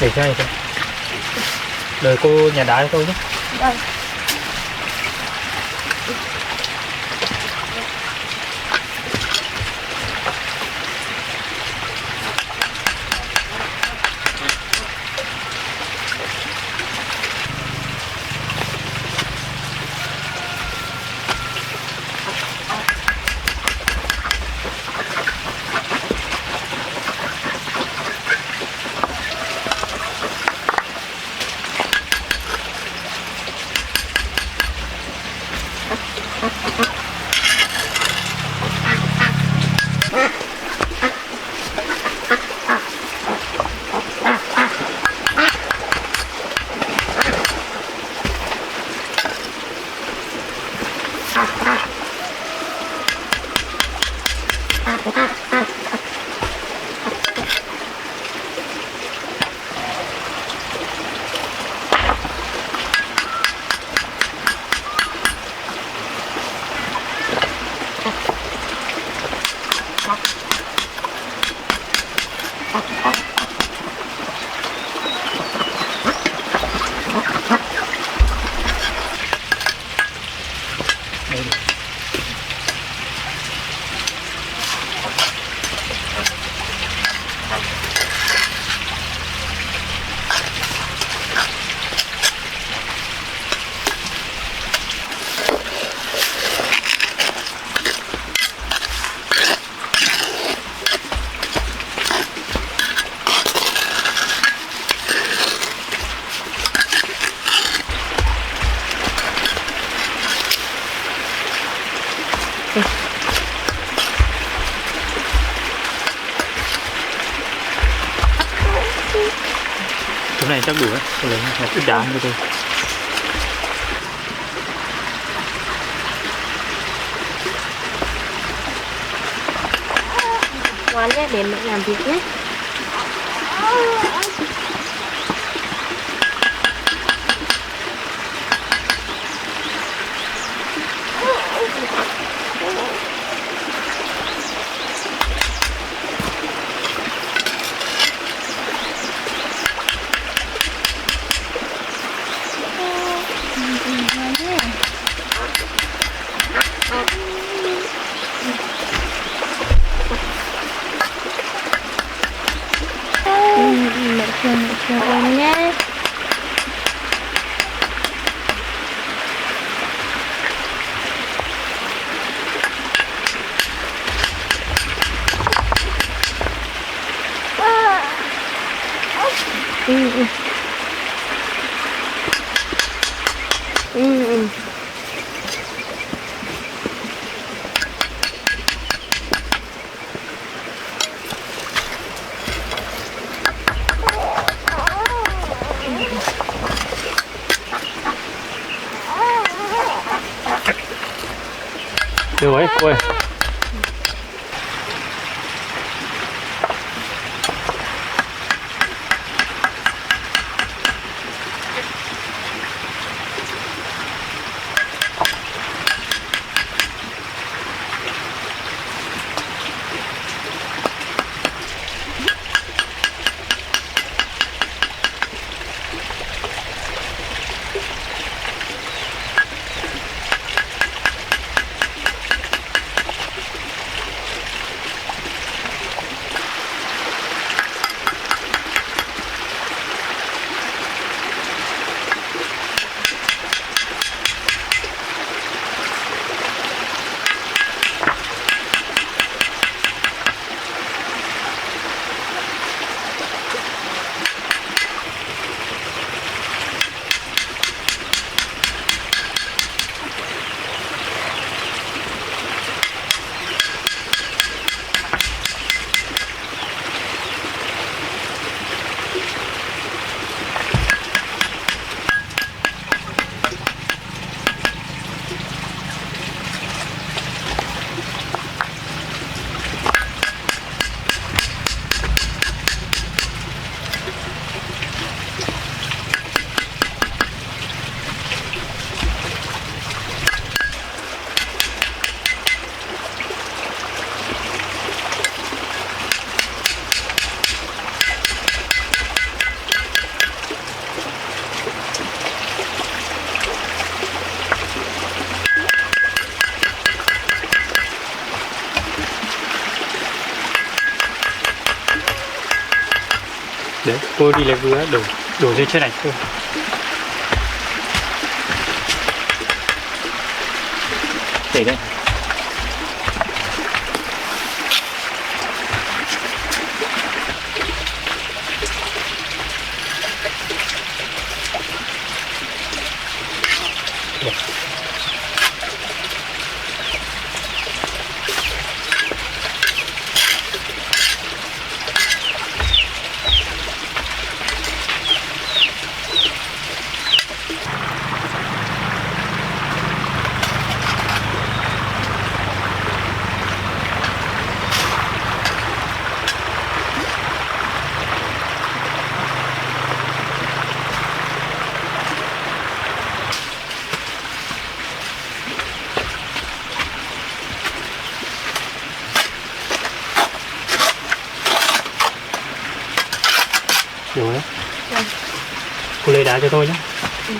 Để cho anh xem. Đời cô nhà đá cho tôi nhé. Vâng. Cái này chắc đủ đấy, tôi lấy một ít đá cho tôi. ngoan nhé, đến mẹ làm việc nhé. Mẹ thương em nhé. Ừ. Được rồi cô ơi. Đấy, cô đi lấy vừa đổ lên trên này cô. Để đây. Được đấy. Vâng. Cô lấy đá cho tôi nhé. Ừ.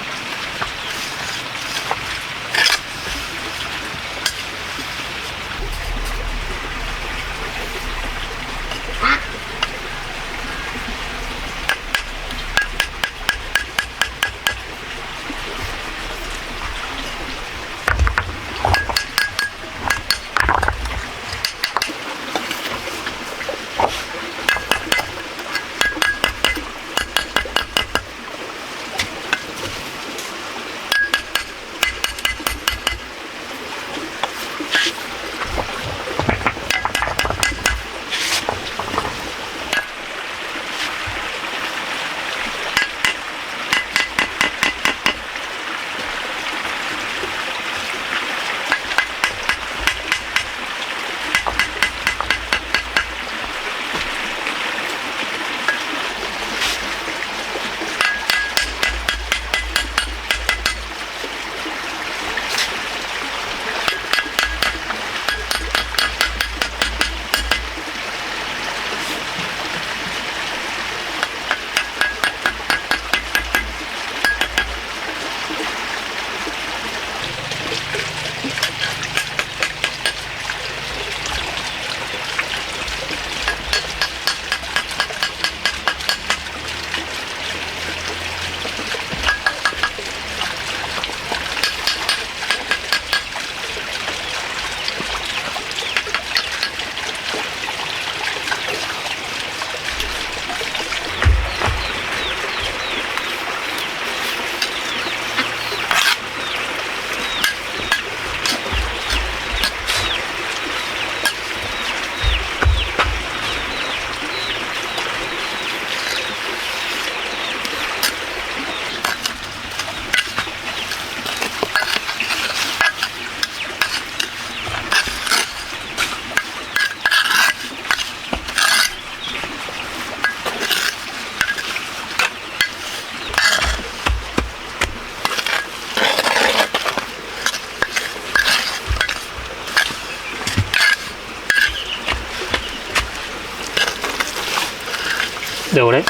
Đều đấy.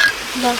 Vâng.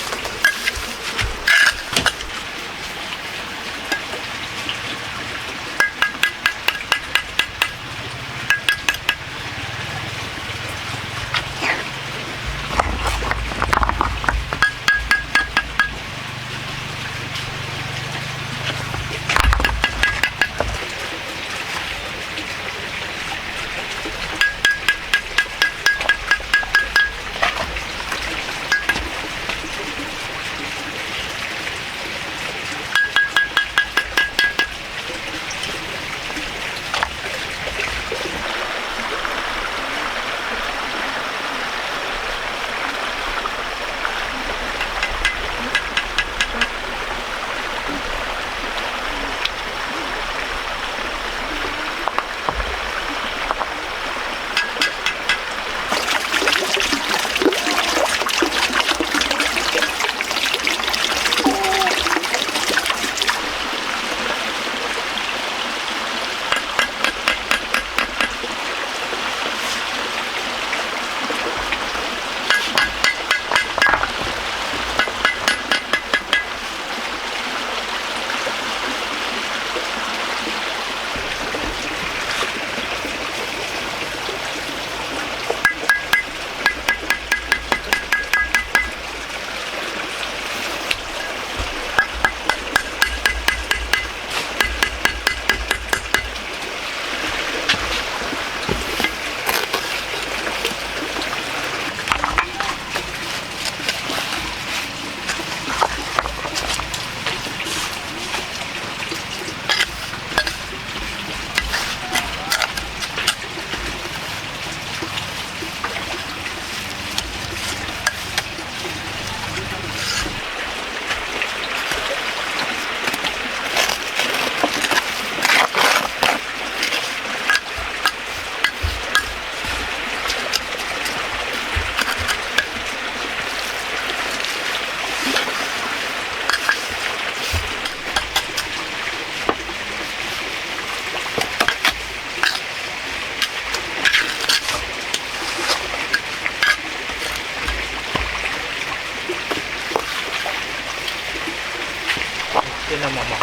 Trên là mỏng mỏng.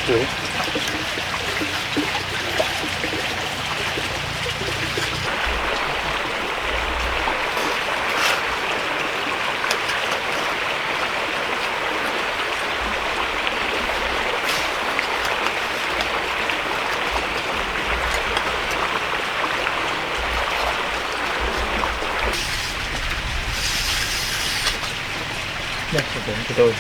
Đúng. Đây, của tôi.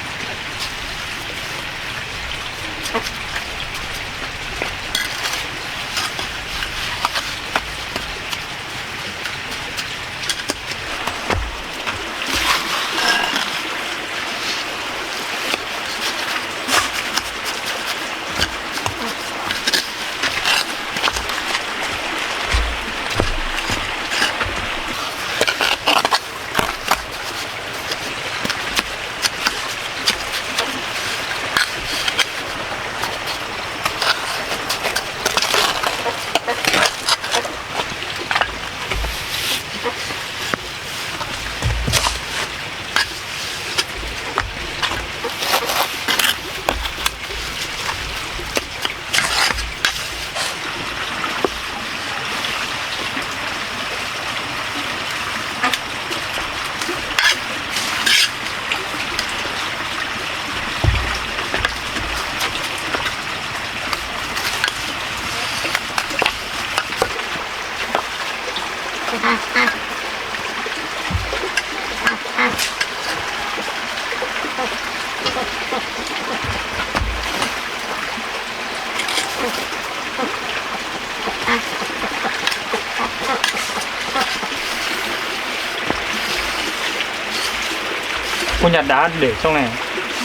Cô nhặt đá để trong này.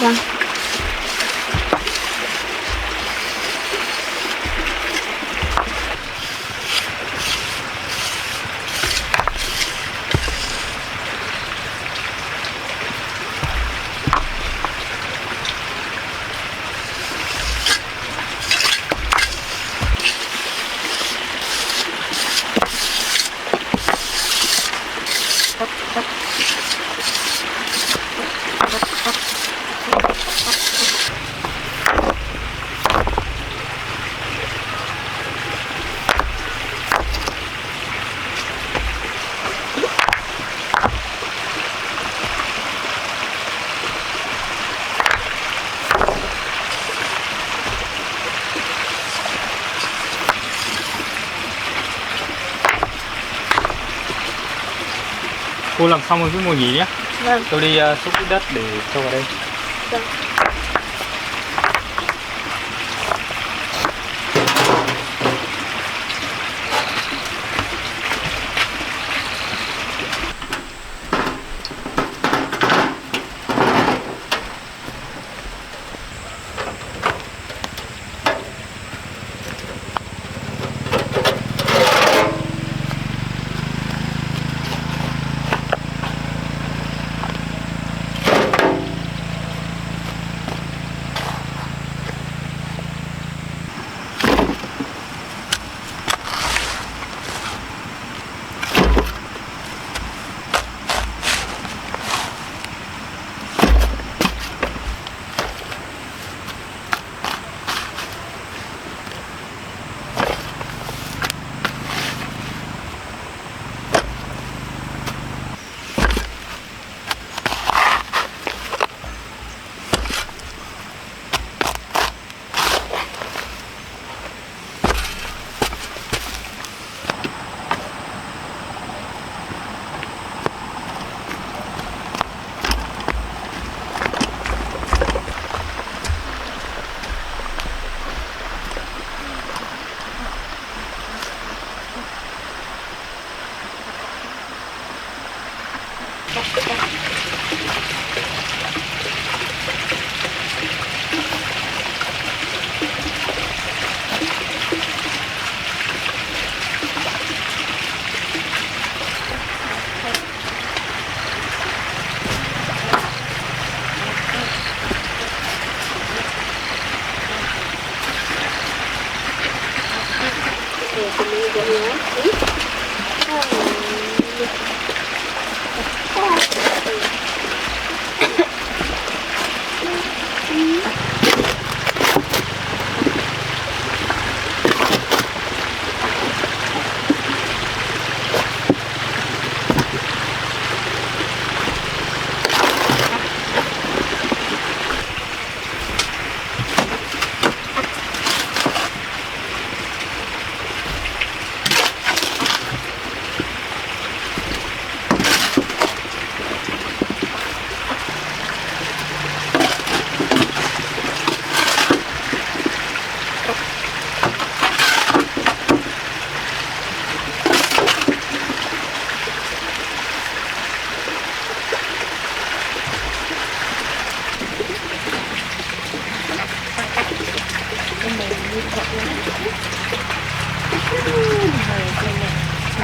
Vâng. Cô làm xong rồi cứ ngồi nghỉ nhé. Vâng. Tôi đi xúc ít đất để cho vào đây. Vâng.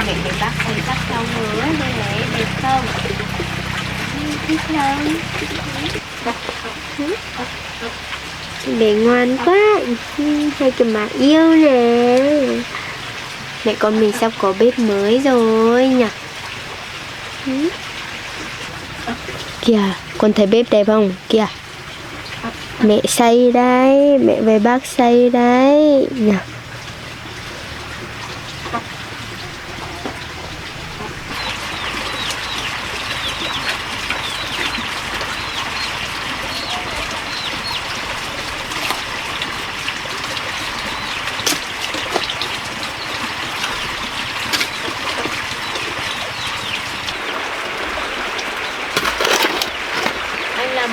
Mẹ để bắt thì bắt sau nữa đây này đẹp không? Thích không? Để ngoan quá, hai cái mà yêu nè. Mẹ con mình sắp có bếp mới rồi nhỉ? Kìa, con thấy bếp đẹp không? Kìa, mẹ xây đấy, mẹ với bác xây đấy nhỉ?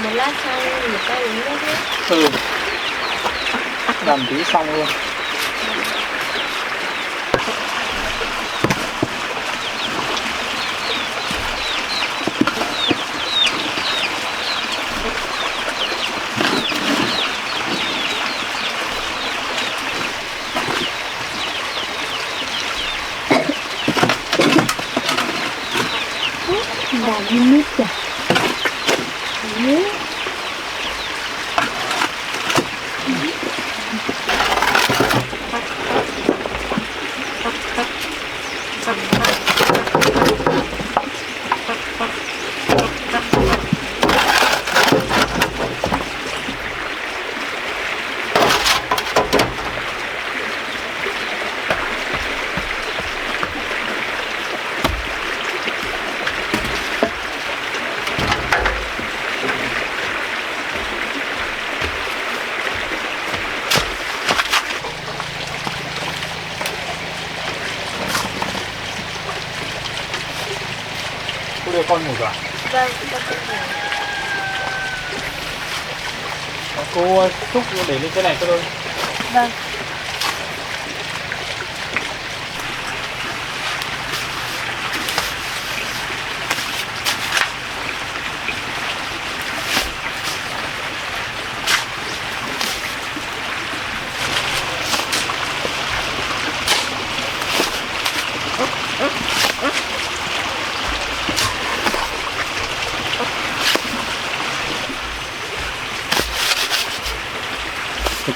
một lát xong một tay uống nước nhé. Ừ, làm tí xong luôn. Đã đi nước kìa. Nước. Cô đưa con ngủ rồi à? Vâng, con không hiểu. Cô xúc để lên cái này cho tôi. Vâng.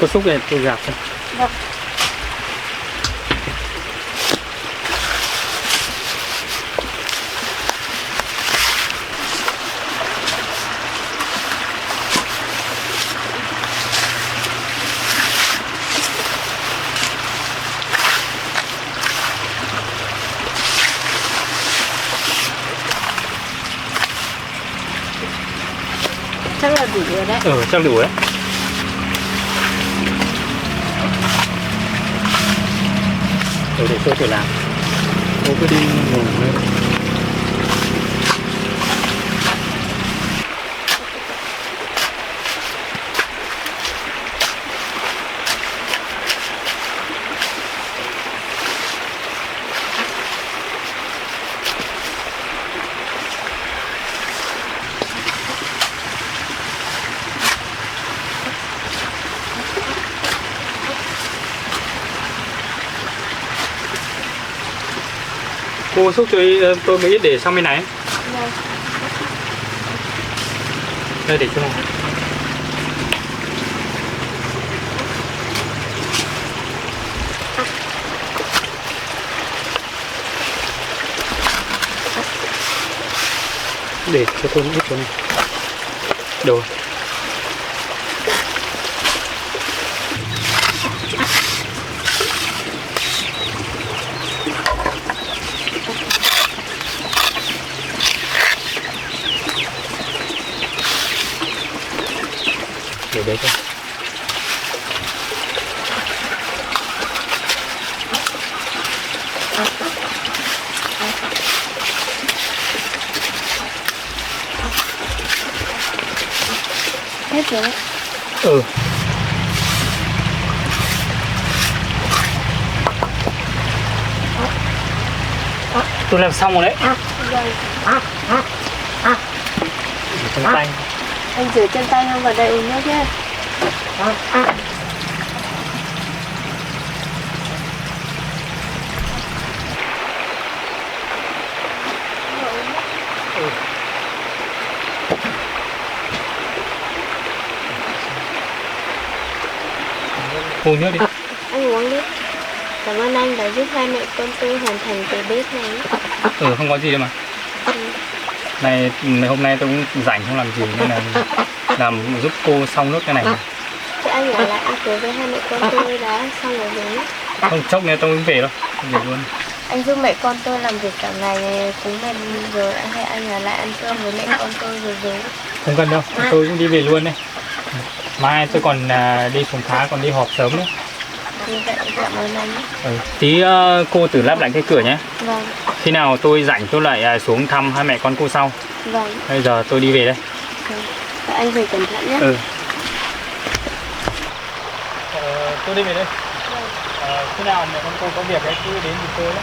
Cô xúc này tôi gạt thôi. Vâng. Chắc là đủ rồi đấy. Ừ, chắc đủ đấy. Rồi để tôi tự làm. Cô cứ đi ngủ lên. Cô xúc cho tôi mới ít để sang bên này. Vâng. Đây để cho này. Để cho tôi ít chỗ này. Đồ. Để đấy thôi. Hết rồi đấy. Ừ. Tôi làm xong rồi đấy. Vâng. Chân tay. Anh rửa chân tay không vào đây uống nước nhé. Uống nước đi. Anh uống đi. Cảm ơn anh đã giúp hai mẹ con tôi hoàn thành cái bếp này. Ừ, không có gì đâu mà. Này, hôm nay tôi cũng rảnh không làm gì nên là làm giúp cô xong nốt cái này. Thế anh ở lại ăn tối với hai mẹ con tôi đã xong rồi về nhé. Không, chốc nữa tôi cũng về đâu. Về luôn. Anh giúp mẹ con tôi làm việc cả ngày cũng mệt rồi, hay anh ở lại ăn cơm với mẹ con tôi rồi về. Không cần đâu, tôi cũng đi về luôn đấy. Mai tôi còn đi xuống Phá, còn đi họp sớm nữa. Như vậy cảm ơn anh. Tí cô thử lắp lại cái cửa nhé. Vâng. Khi nào tôi rảnh tôi lại xuống thăm hai mẹ con cô sau. Vâng. Bây giờ tôi đi về đây. Vâng. anh phải cẩn thận nhé. Tôi đi về đây. Khi nào mà con cô có việc ấy cứ đến thì tôi đấy.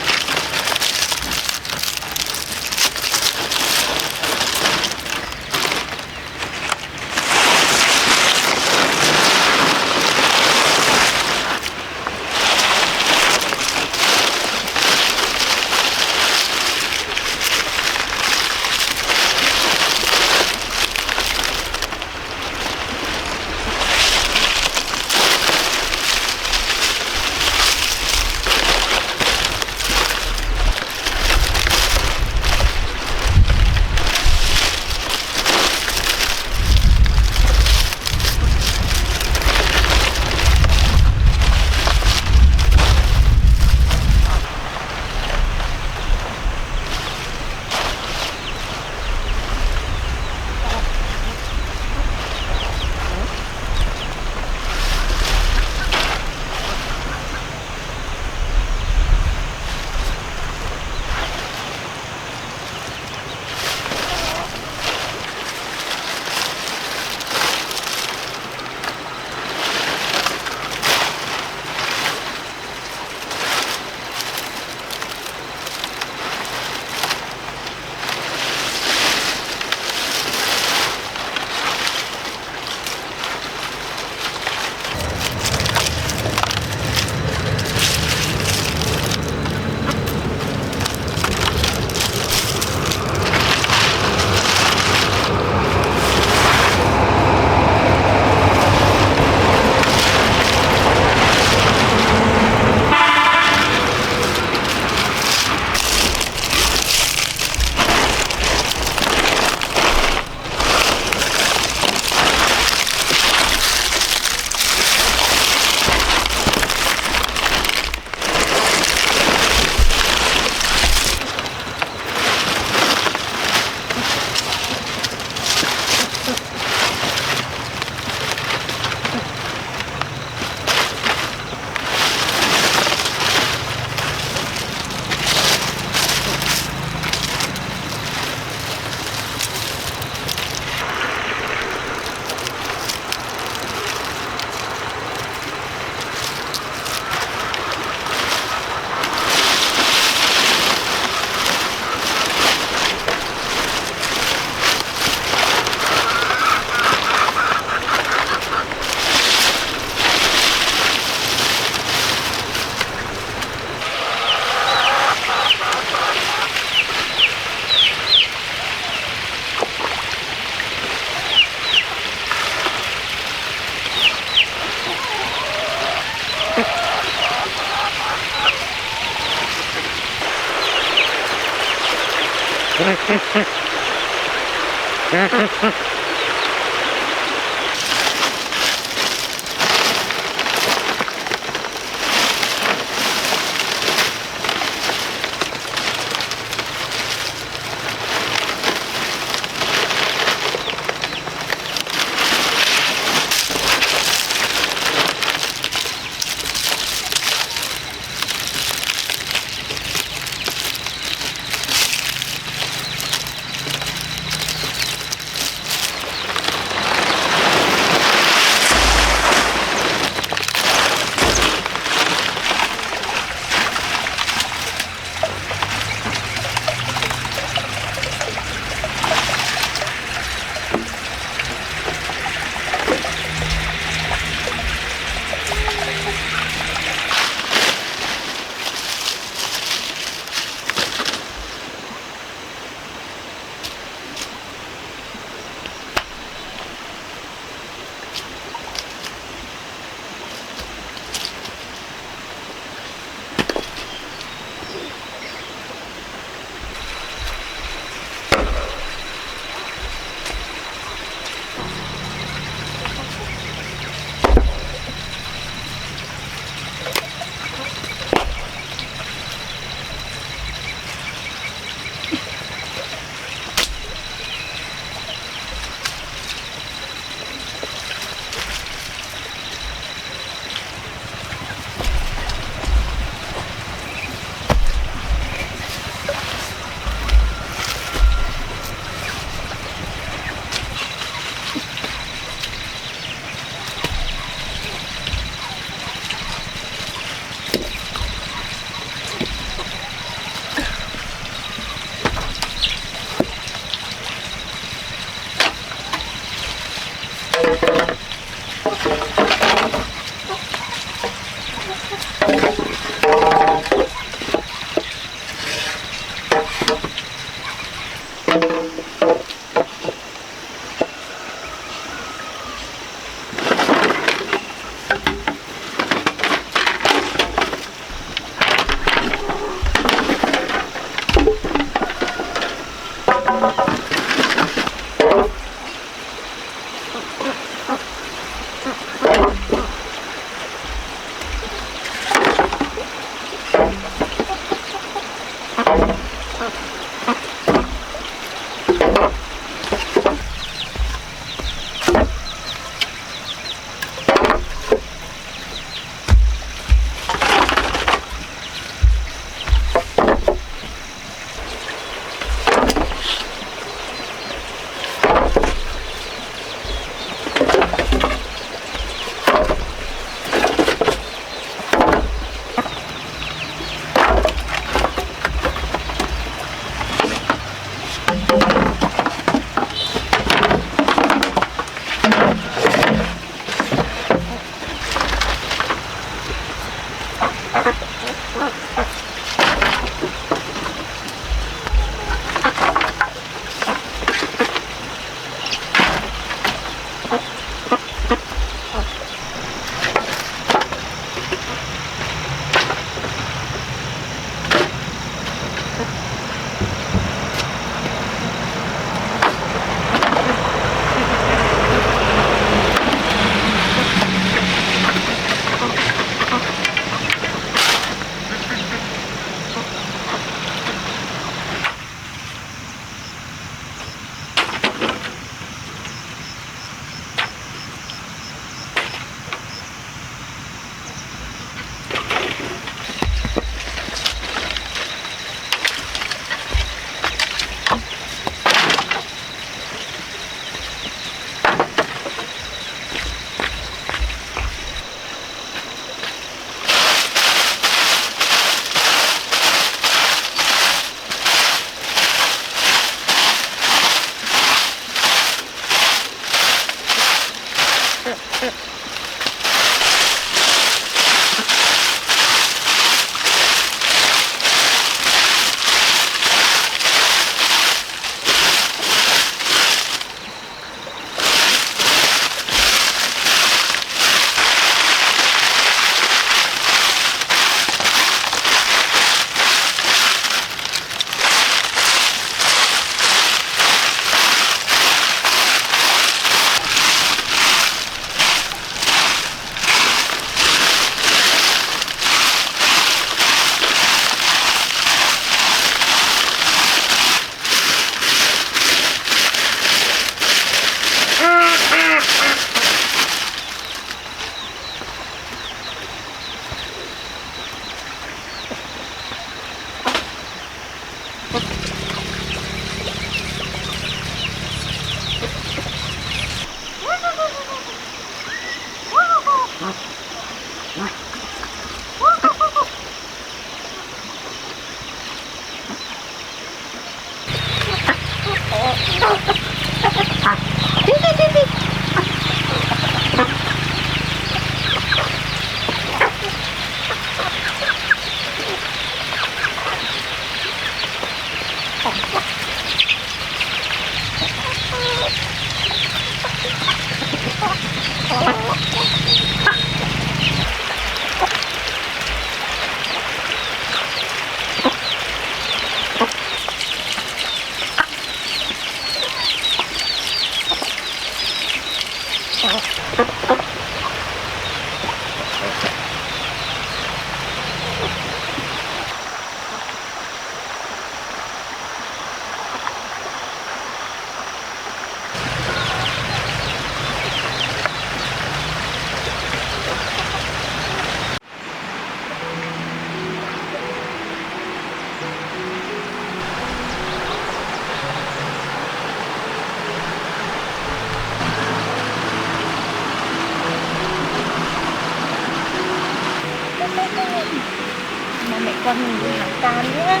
Mà mẹ con mình đi hàng cam nhé.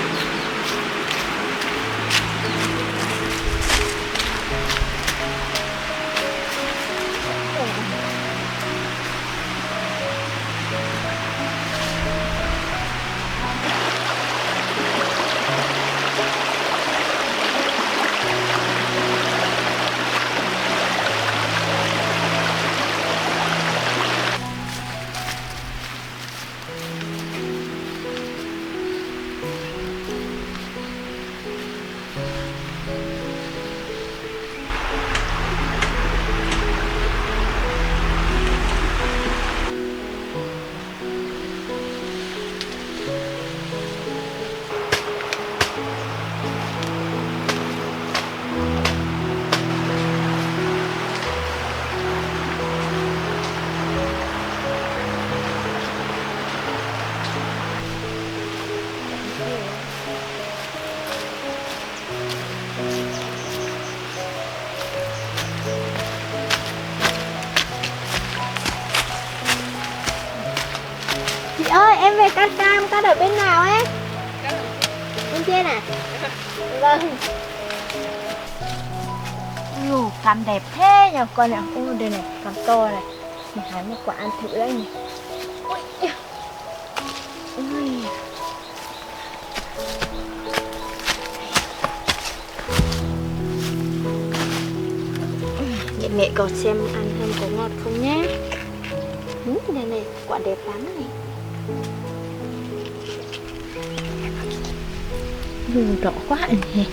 Chị ơi, em về cắt cam, cắt ở bên nào ấy? Bên trên à? Vâng. Ồ, cam đẹp thế nhờ con ạ. Ôi đây này, cam to này. Mình hái một quả ăn thử đây nhỉ. Ôi. Ôi. Để mẹ còn xem ăn thêm có ngọt không nhé. Đây này, quả đẹp lắm này. Rõ quá này.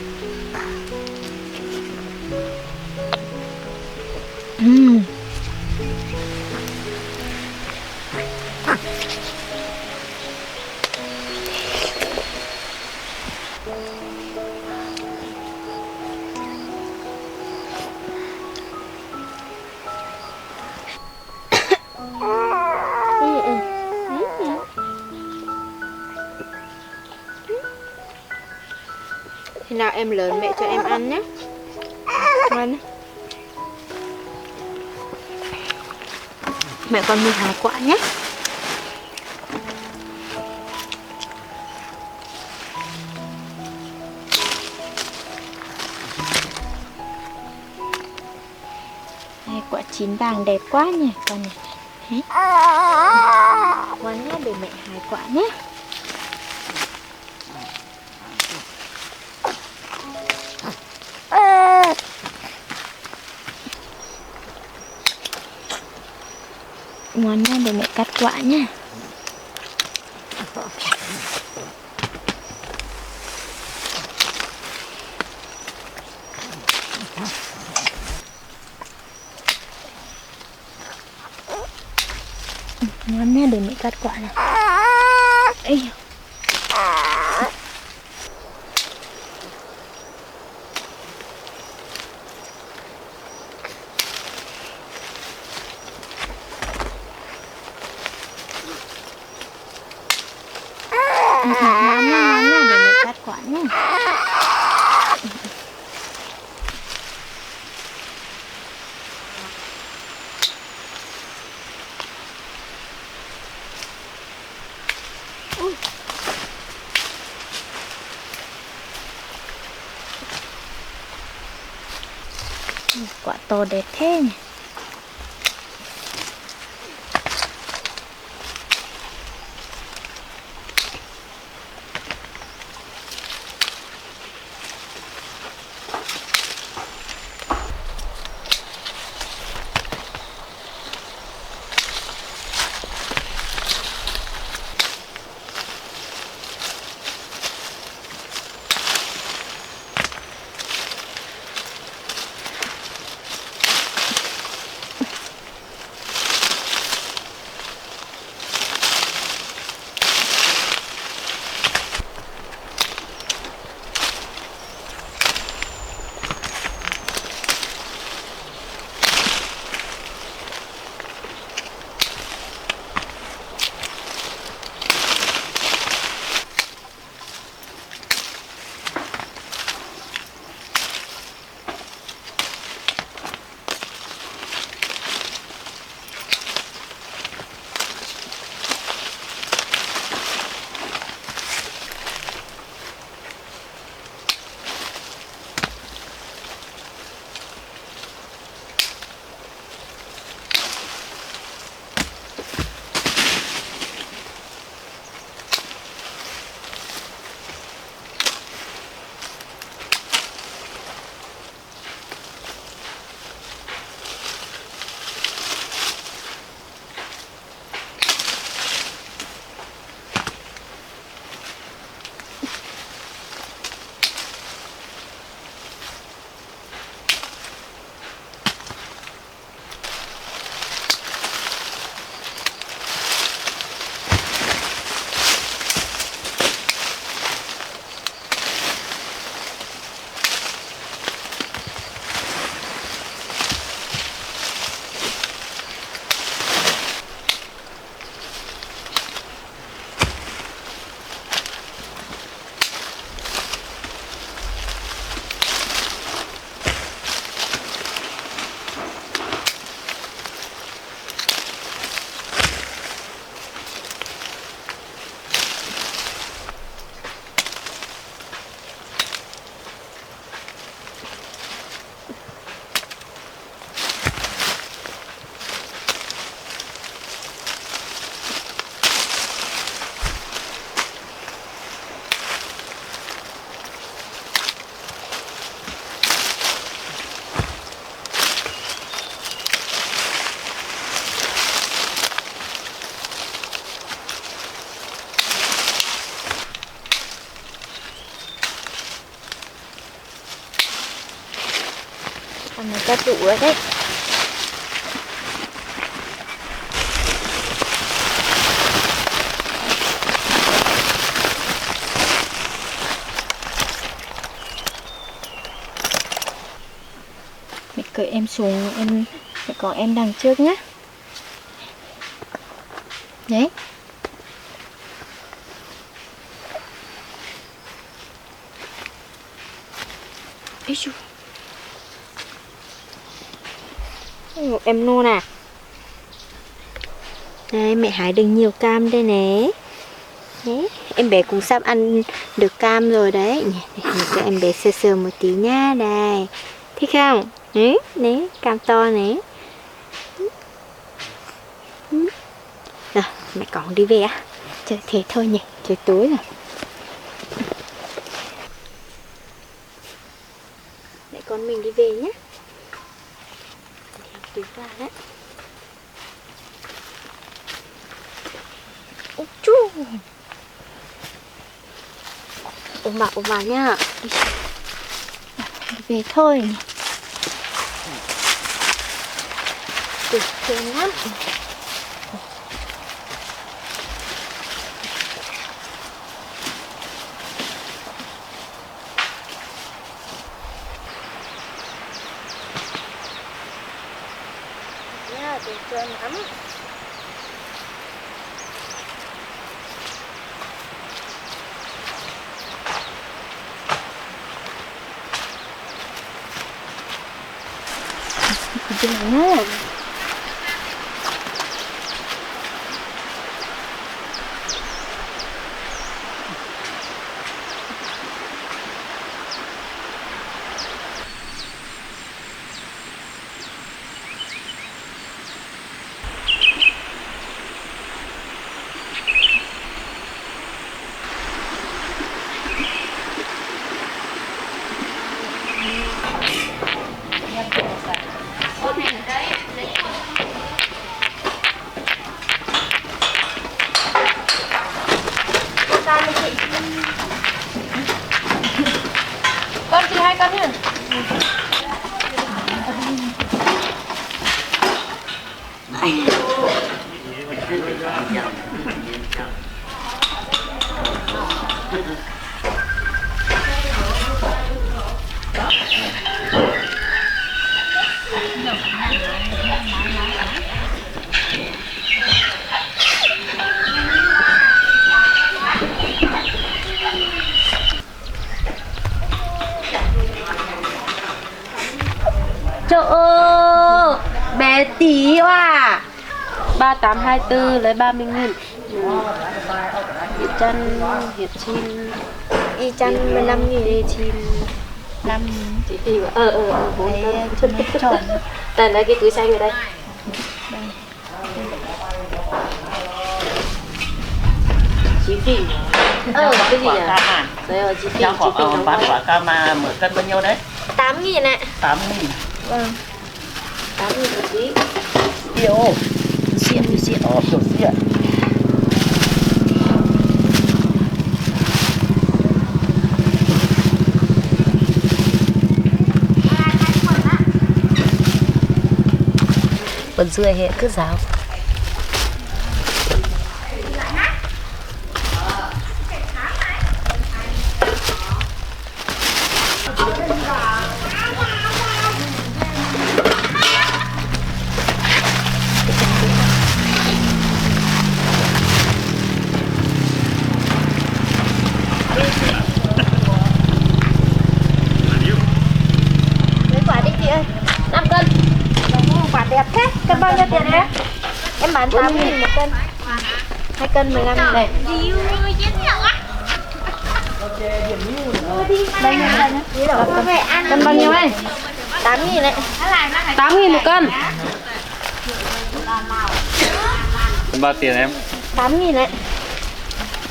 Khi nào em lớn mẹ cho em ăn nhé. Ngoan. Mẹ con mua 2 quả nhé. Đây quả chín vàng đẹp quá nhỉ con này. Đấy. Ngoan nhá, để mẹ hái quả nhé. Ngoan nhá, để mẹ cắt quả nhé. Ngoan nhá, để mẹ cắt quả này. Ây. Ngoan nhá, để mẹ cắt quả nhé. Quả to đẹp thế nhỉ. Con này cho trụ rồi đấy. Mẹ cởi em xuống, mẹ có em đằng trước nhé. Đấy. Ê chú. Em nôn à. Đây mẹ hái được nhiều cam đây nè. Đấy, em bé cũng sắp ăn được cam rồi đấy. Để cho em bé sờ sờ một tí nha. Đây. Thích không? Đấy, cam to này. mẹ còn đi về á. Chơi thế thôi nhỉ, trời tối rồi. Mẹ con mình đi về nhé. Đeo túi vào đấy. Ôi chú. Ôm vào nhá. Đi về thôi. Tuyệt vời lắm. Nha, tuyệt vời lắm. Nha. Con chị hai con nhá. Trời ơi, bé tí à. 3824 lấy 30.000. Hiện chân, hiện chim. Y chăn 15.000. Đi chim 5. Chị tìm bốn Tròn. Tần đây cái túi xanh ở đây. Chí phỉ. Cái gì nhỉ? Đây là chí phỉ. Giá khoảng bán quả cam mà 10 cân bao nhiêu đấy? 8.000 ạ. 8.000. Vâng. 8.000 một ký. Tiêu. Xiên. Kiểu xiên. Còn dưa hệ cứ ráo. Lấy quả đi chị ơi. 5 cân. Quả đẹp thế. Cân bao nhiêu tiền đấy? Em bán 8.000 một cân. 2 cân 15.000 này. Đây nha. Cân bao nhiêu ấy? 8.000 đấy. 8.000 một cân. Bao tiền em? 8.000 đấy.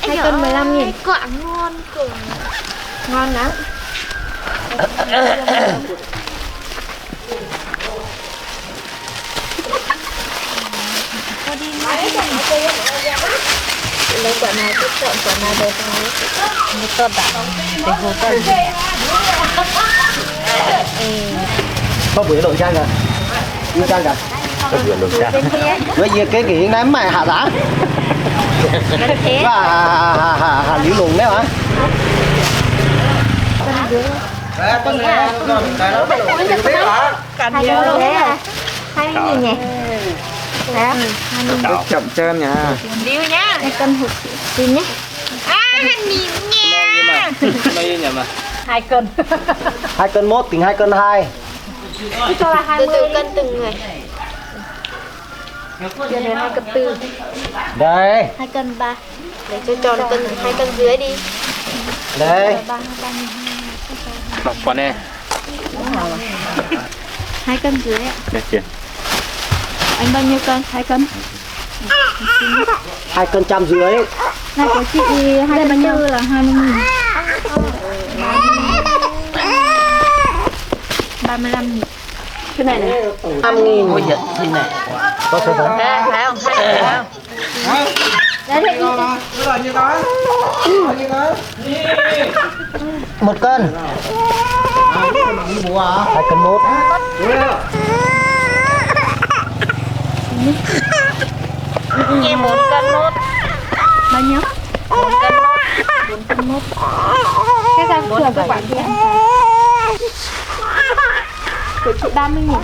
2 cân 15.000. Quả ngon cực. Ngon lắm. Lấy quả nào thích chọn quả nào đẹp không? Một cân à? Để hồ cân. Có bữa đổi trang kìa. Đưa trang kìa. Có vừa lột ra. Với gì cái kỹ ném mày hạ giá. Và hạ lý lùng đấy hả? Con này Cắn nhiều luôn đấy à? 20.000 nhỉ? Đấy. chậm chân nha. Điêu nhá. 2 cân hụt xin nhé. Bao nhiêu nhỉ mà? 2 cân. 2 cân 1 tính 2 cân 2. Cho là 20. Từ cân từng người. Giờ này 2 cân 4. Đây. 2 cân 3. Để cho tròn cân 2 cân dưới đi. Đây. 10 con nè. 2 cân dưới ạ. Để tiền. Anh bao nhiêu cân? 2 cân. 2 cân trăm dưới. Này của chị 24 là 20.000. 35.000. Cái này này. 5.000 ôi giời thì này. Có số đó. Phải không? Phải không? Đấy thì 1 cân. 2 cân mốt. nghe 1 cân mốt. Bao nhiêu? 4 cân mốt. 4 cân mốt. Cái răng của các bạn thì ăn. Của chị 30.000.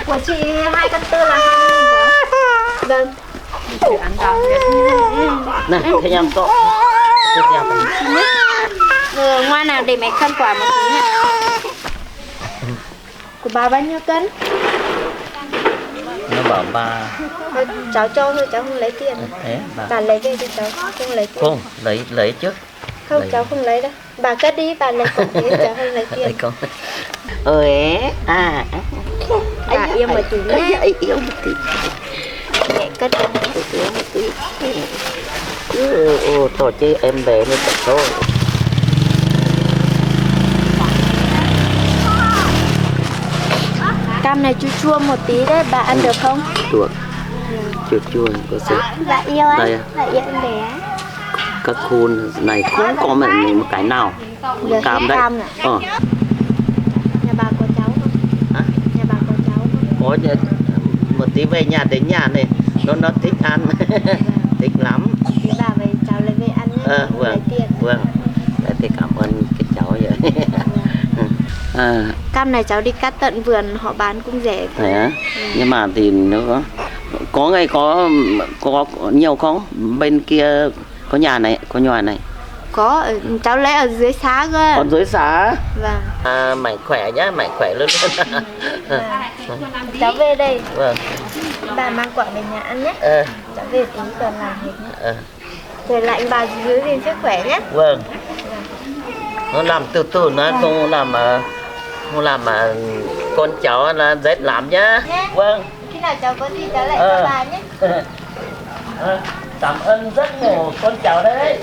Của chị 2 cân tư là 20.000 đó. Vâng. Chị ăn đó. Này, thế em to. Ngoan nào để mẹ cân quả một tí nhé. Của bà bao nhiêu cân? Nó bảo bà Thôi, cháu cho thôi, cháu không lấy tiền. thế Bà lấy về thì cháu không lấy tiền. không lấy trước. Không, lấy. cháu không lấy đâu. Bà cất đi, bà lấy cục đi, cháu không lấy tiền. Không. Ơi à. Bà yêu một tí nhé. Yêu một tí. Mẹ cất đi. Yêu một tí. Tổ chứ em bé mới phải thôi. Cam này chua chua một tí đấy, bà ăn được không? Được. Chua chua có sự. Bà yêu Đây anh, à? bà yêu em bé. Các khu này không có một cái nào. Được Cam đấy. cam này. Nhà bà có cháu không? Hả? Nhà bà có cháu không? Có một tí về nhà đến nhà này nó thích ăn. Thích lắm. Thì bà về cháu lấy về ăn nhé. Không lấy tiền. Vâng. Đấy, thì cảm ơn cái cháu vậy. Cam này cháu đi cắt tận vườn, họ bán cũng rẻ. Thế á? Nhưng mà thì nó có ngày có nhiều không? Bên kia có nhà này, có nhà này. Có, cháu lấy ở dưới xá cơ. Còn dưới xã. Vâng. Mạnh khỏe nhá, mạnh khỏe luôn. Cháu về đây, Vâng. bà mang quả về nhà ăn nhé. Cháu về tí còn làm hết nhé. Rồi lại bà giữ gìn sức khỏe nhé. Vâng. Nó làm từ từ nó không làm mà con cháu là dễ làm nhá. Vâng. Khi nào cháu có gì cháu lại cho bà nhé. Cảm ơn rất nhiều con cháu đấy.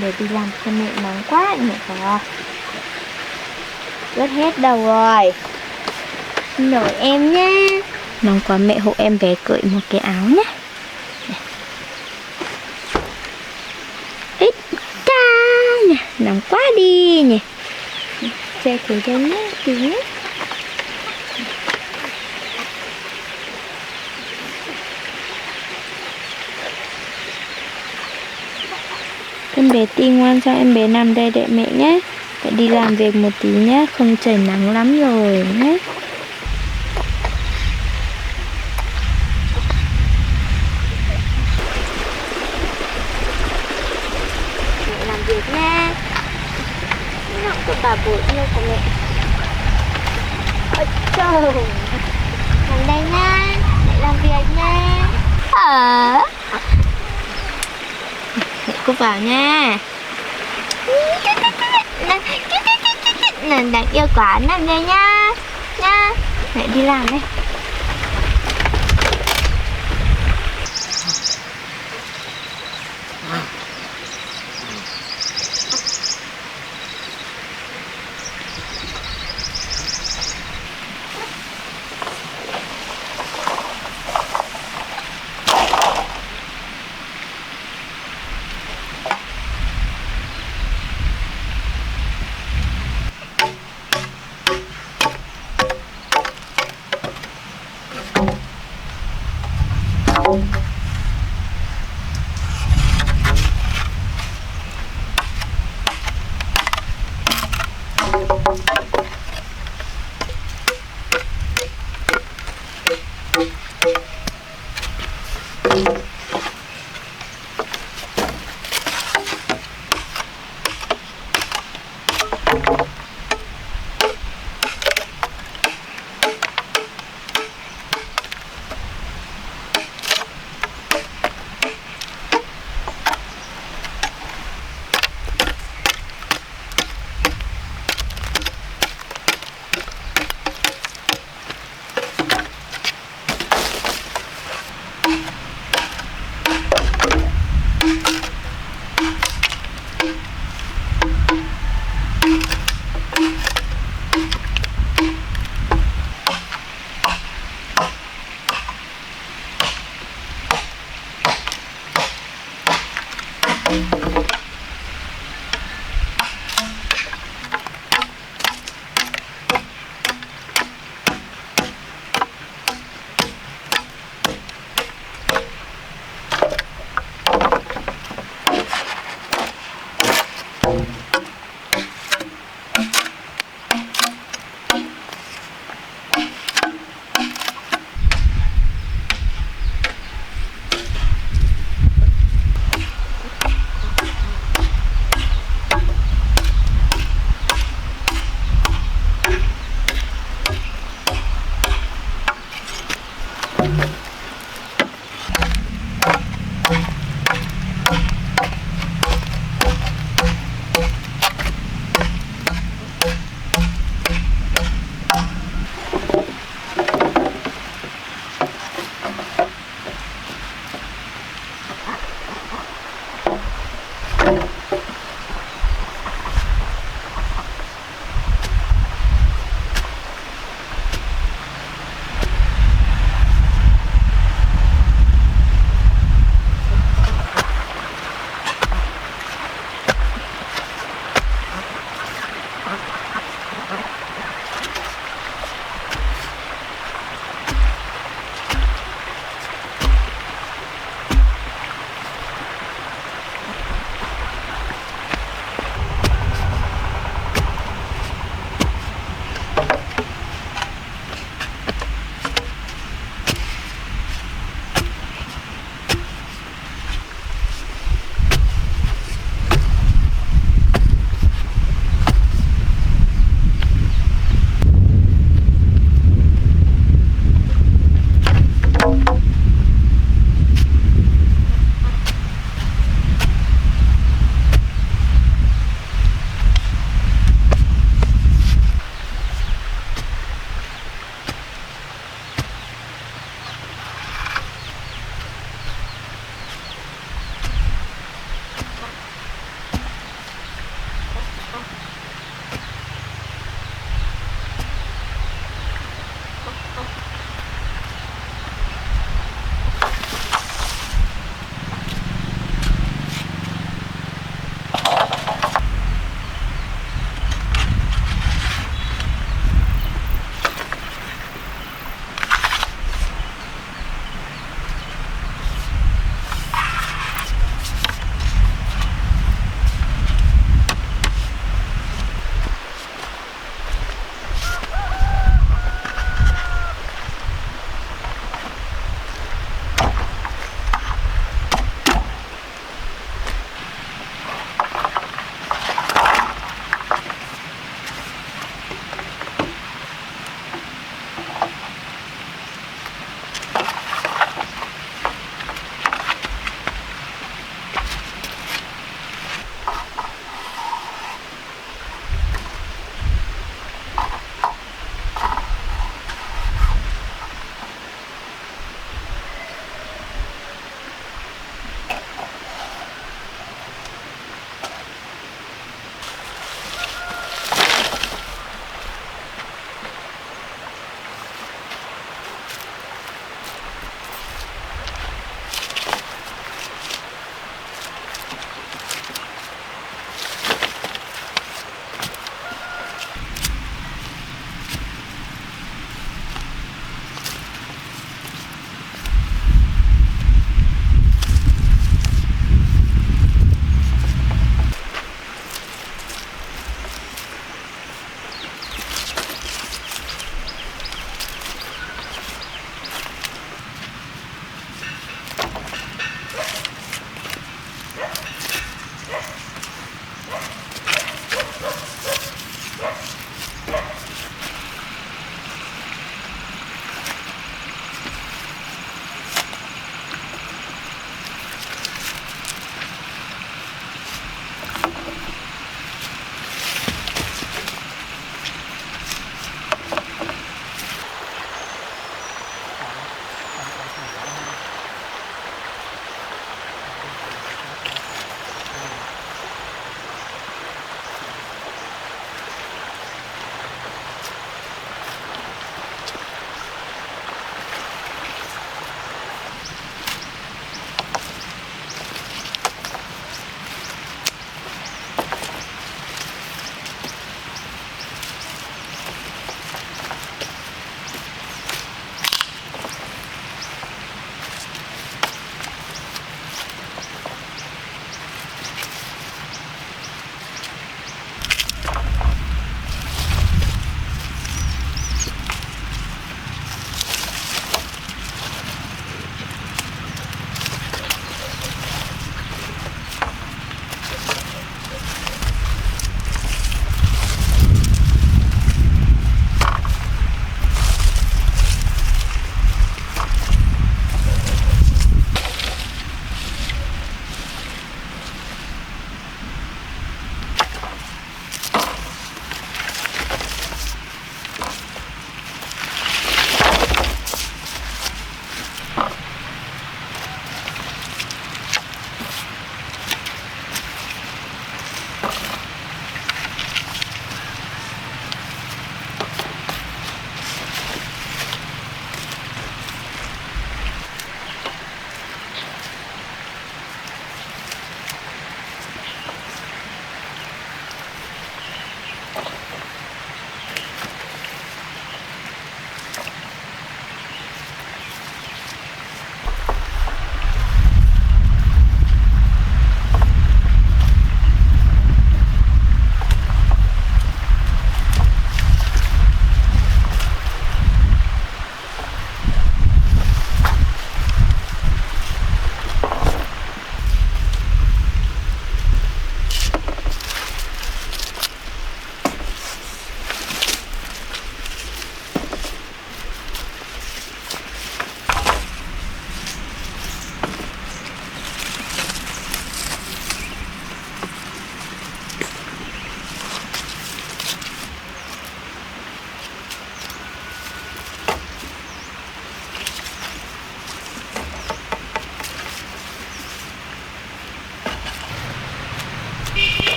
Để đi làm cho mẹ nóng quá mẹ có ướt hết đầu rồi. Xin lỗi em nhé. Nóng quá mẹ hộ em bé cởi một cái áo nhé. Ít ca nhỉ, nóng quá đi nhỉ. Che thử cho nhé, tí nhé. Em bé ti ngoan cho em bé nằm đây đợi mẹ nhé. Phải đi làm việc một tí nhé, không trời nắng lắm rồi nhé. Mẹ làm việc nha. Nó của bà bố yêu của mẹ. Ôi trời. Nằm đây nha, mẹ làm việc nha. Mẹ cô vào nha. Đáng yêu quá, nằm đây nha. Nha. Mẹ đi làm đây.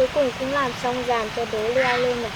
cuối cùng cũng làm xong dàn cho đố leo lên này.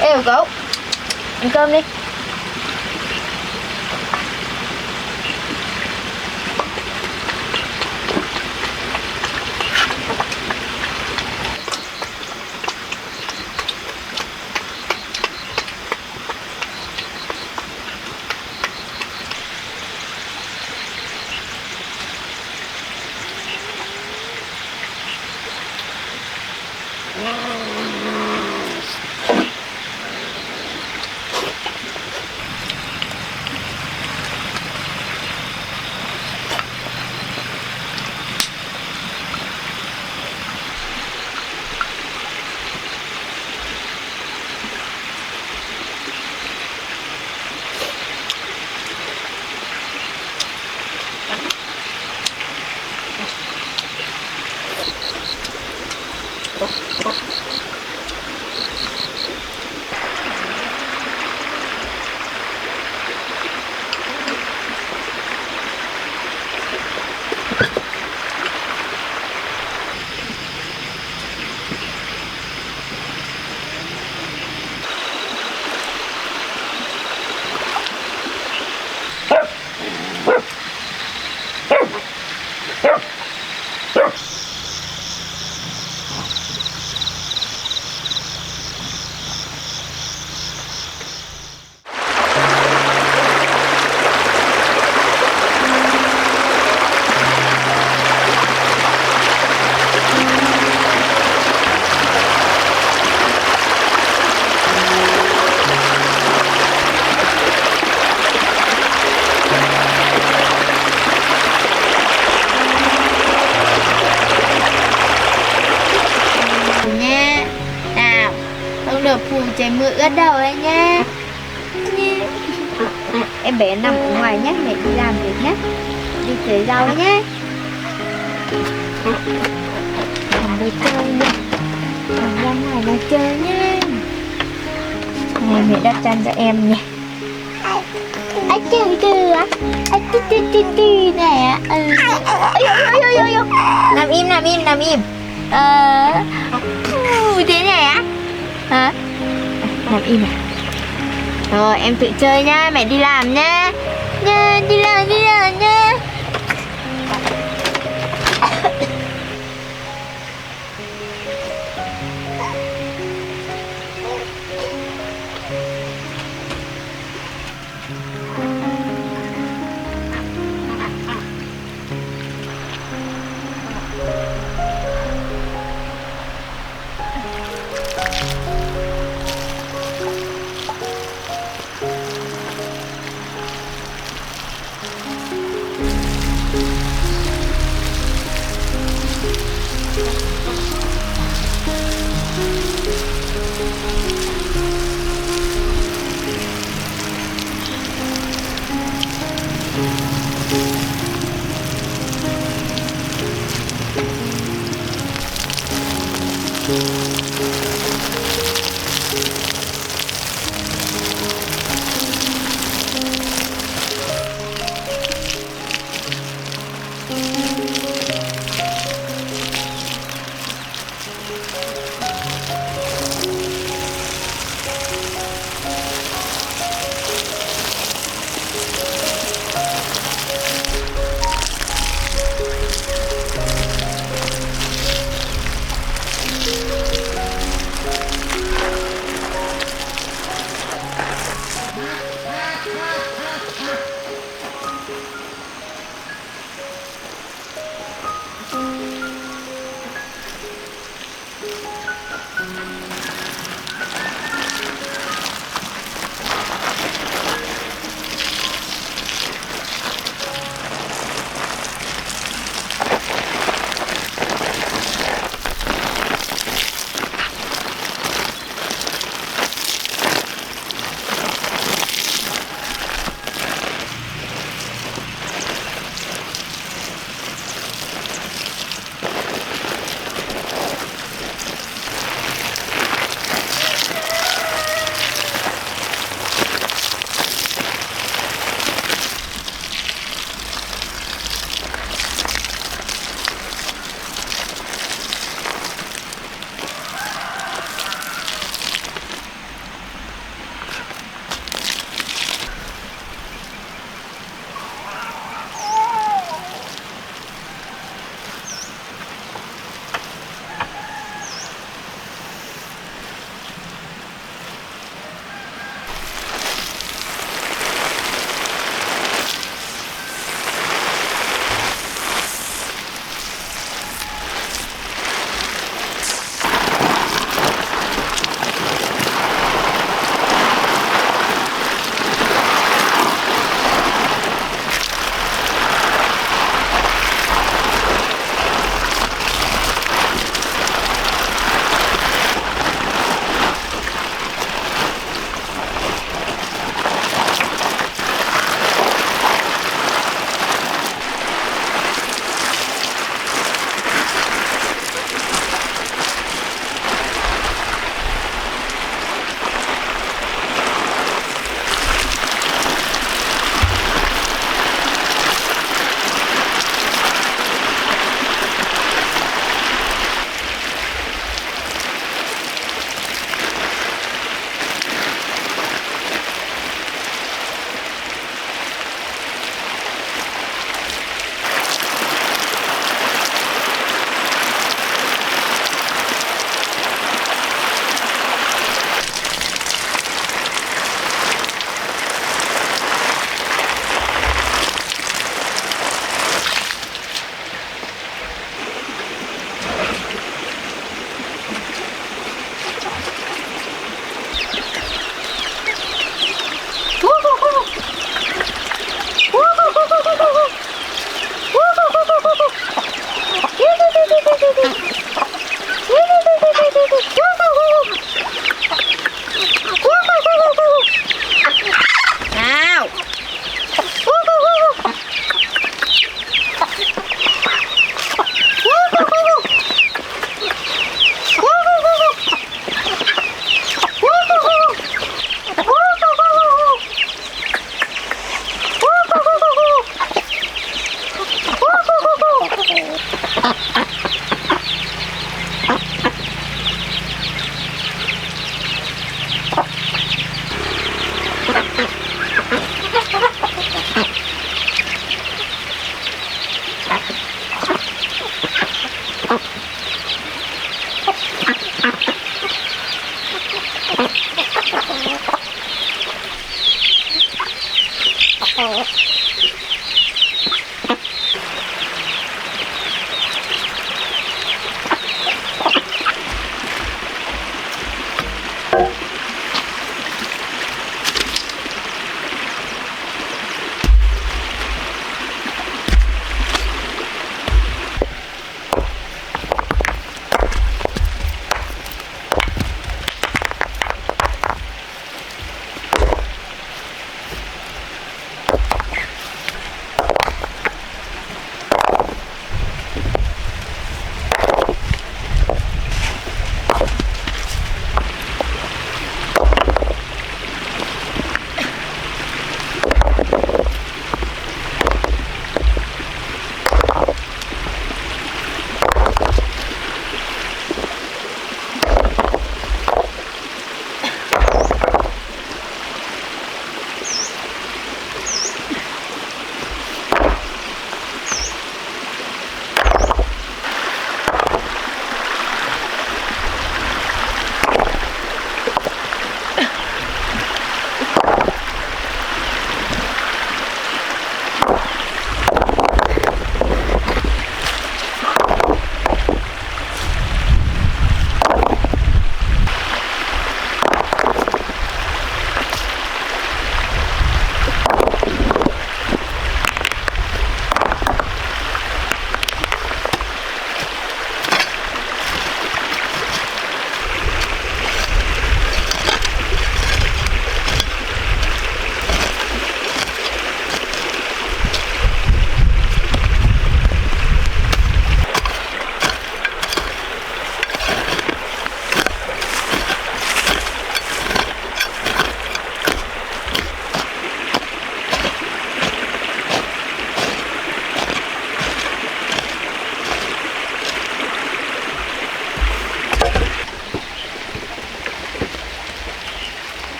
Ê cậu, ăn cơm đi. Nha. Nào, không được phủ chảy mưa ướt đầu đấy nha. Nha. Em bé nằm ở ngoài nhé, mẹ đi làm việc nhé. Đi tưới rau nhé. Nằm đây chơi nhé. Nằm ra ngoài mà chơi nhé. Này mẹ đắp chăn cho em nhé. Anh chơi chưa? Anh chơi nè. Nằm im. Thế này á? Hả? Nằm im à? Rồi em tự chơi nhá, mẹ đi làm nhá. Nha, đi làm nhá.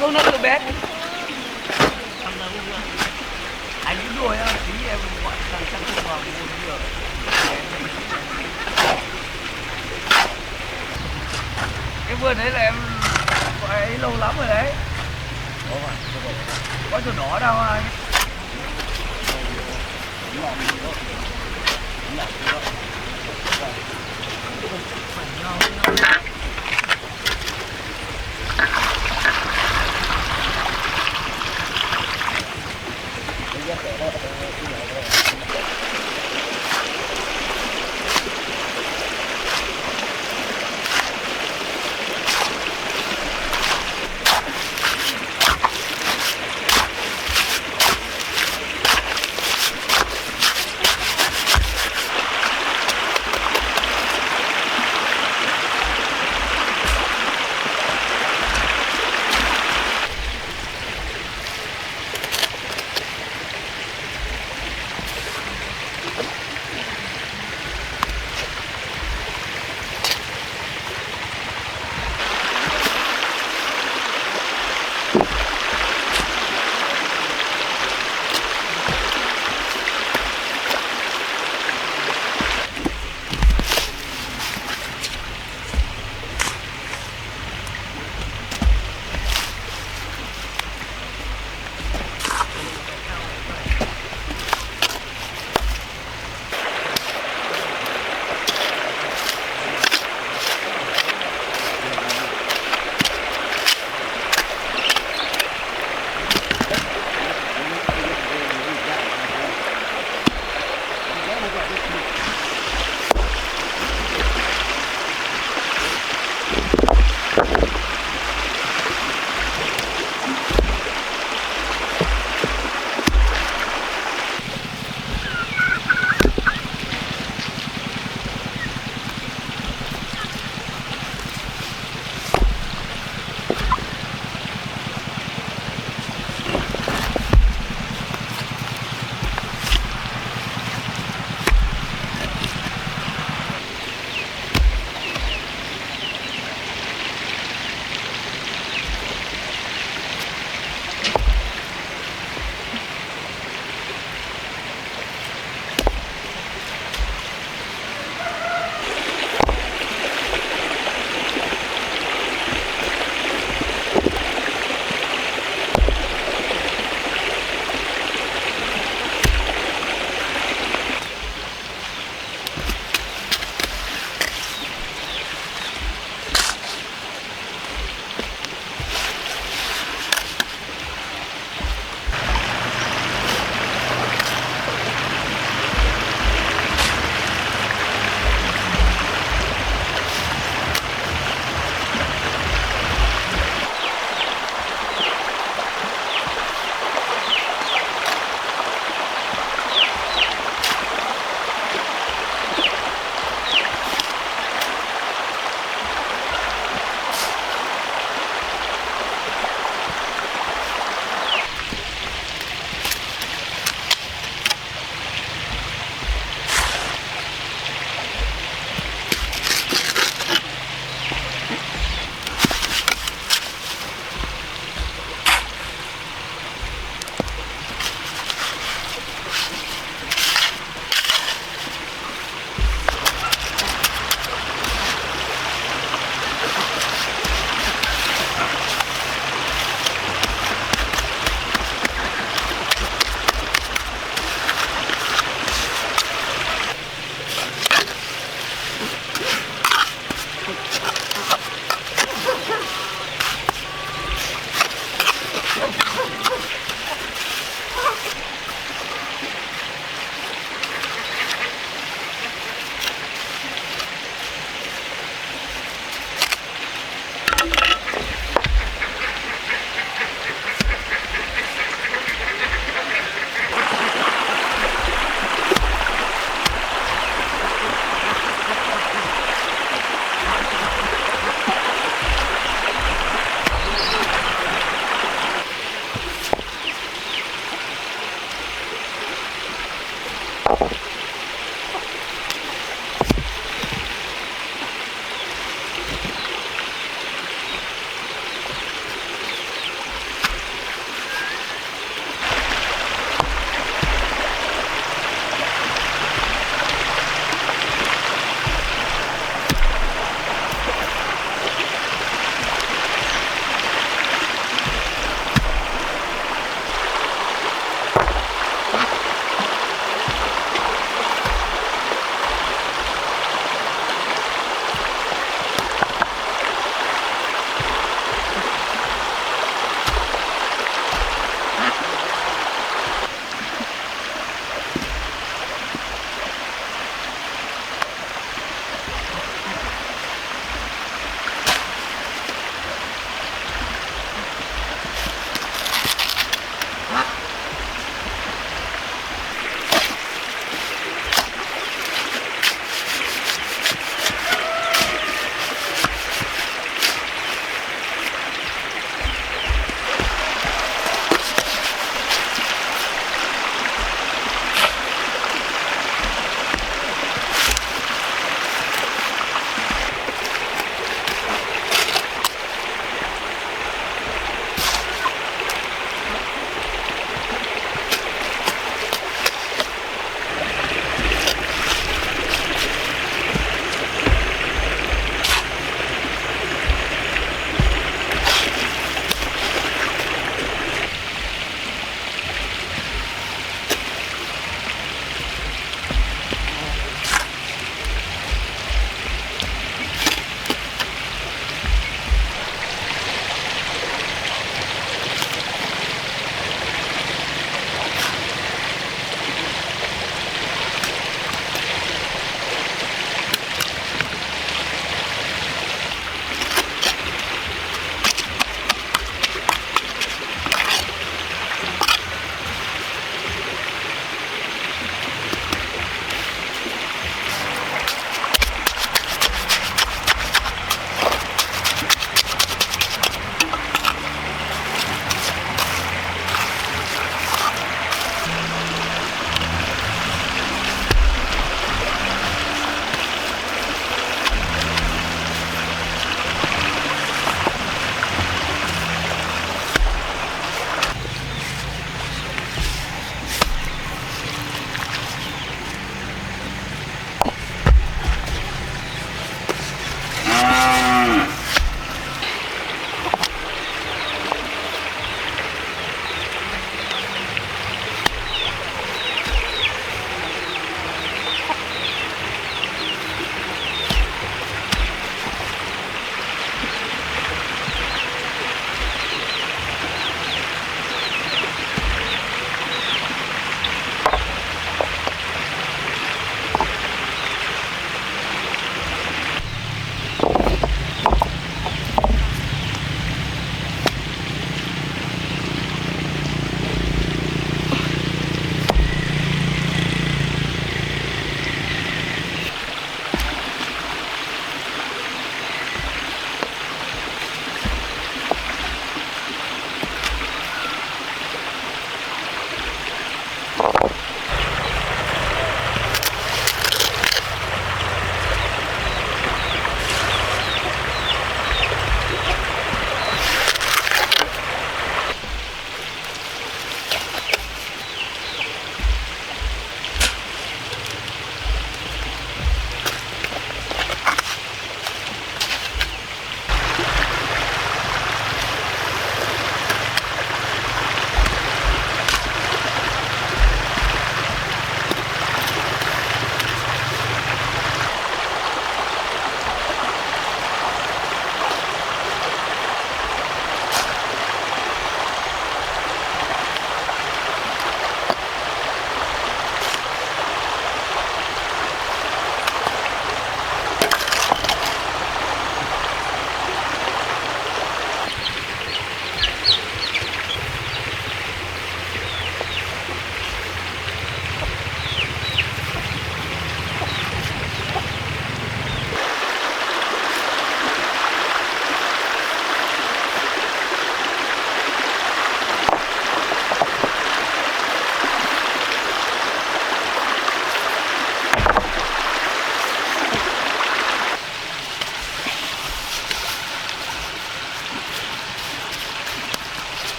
không nâng được bé. Anh cứ đuổi tí em gọi thằng chắc không vào mua được. Cái vườn đấy là em gọi ấy lâu lắm rồi đấy. Có chỗ đỏ đâu anh.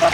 Bé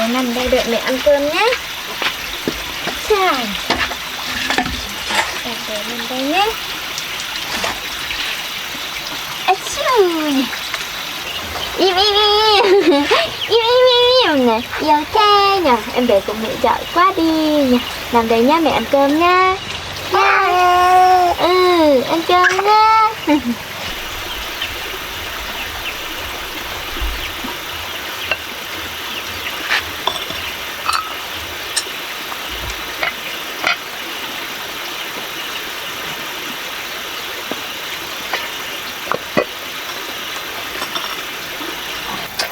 nằm đây đợi mẹ ăn cơm nhé. Chào. Bé nằm đây nhé. Achoo. Im im im. Im im im nè. Yêu thế nhỉ. Em bé của mẹ giỏi quá đi nhỉ. Nằm đây nhá, mẹ ăn cơm nhá. Nha. Ăn cơm nhá.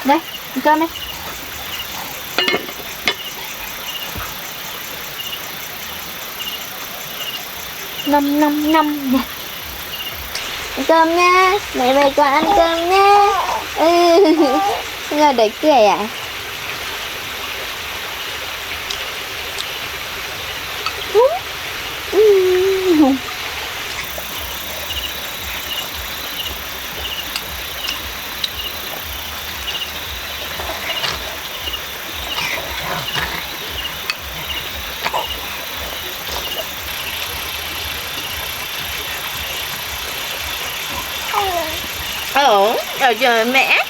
Đây, ăn cơm đây. Năm nè. Ăn cơm nha. Mẹ con ăn cơm nha. Ngồi để cười à? Ở chờ mẹ.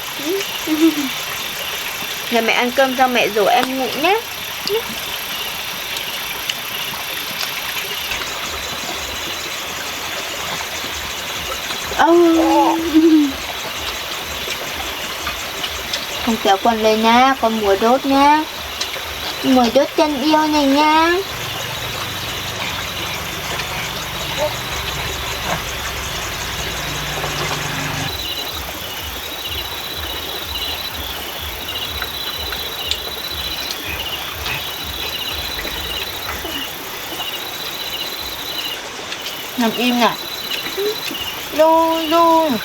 Nhà mẹ ăn cơm xong mẹ rủ em ngủ nhé. Không kéo quần lên nha, con muốn đốt nha. Muốn đốt chân yêu này nha. Nằm im nè. Luôn luôn.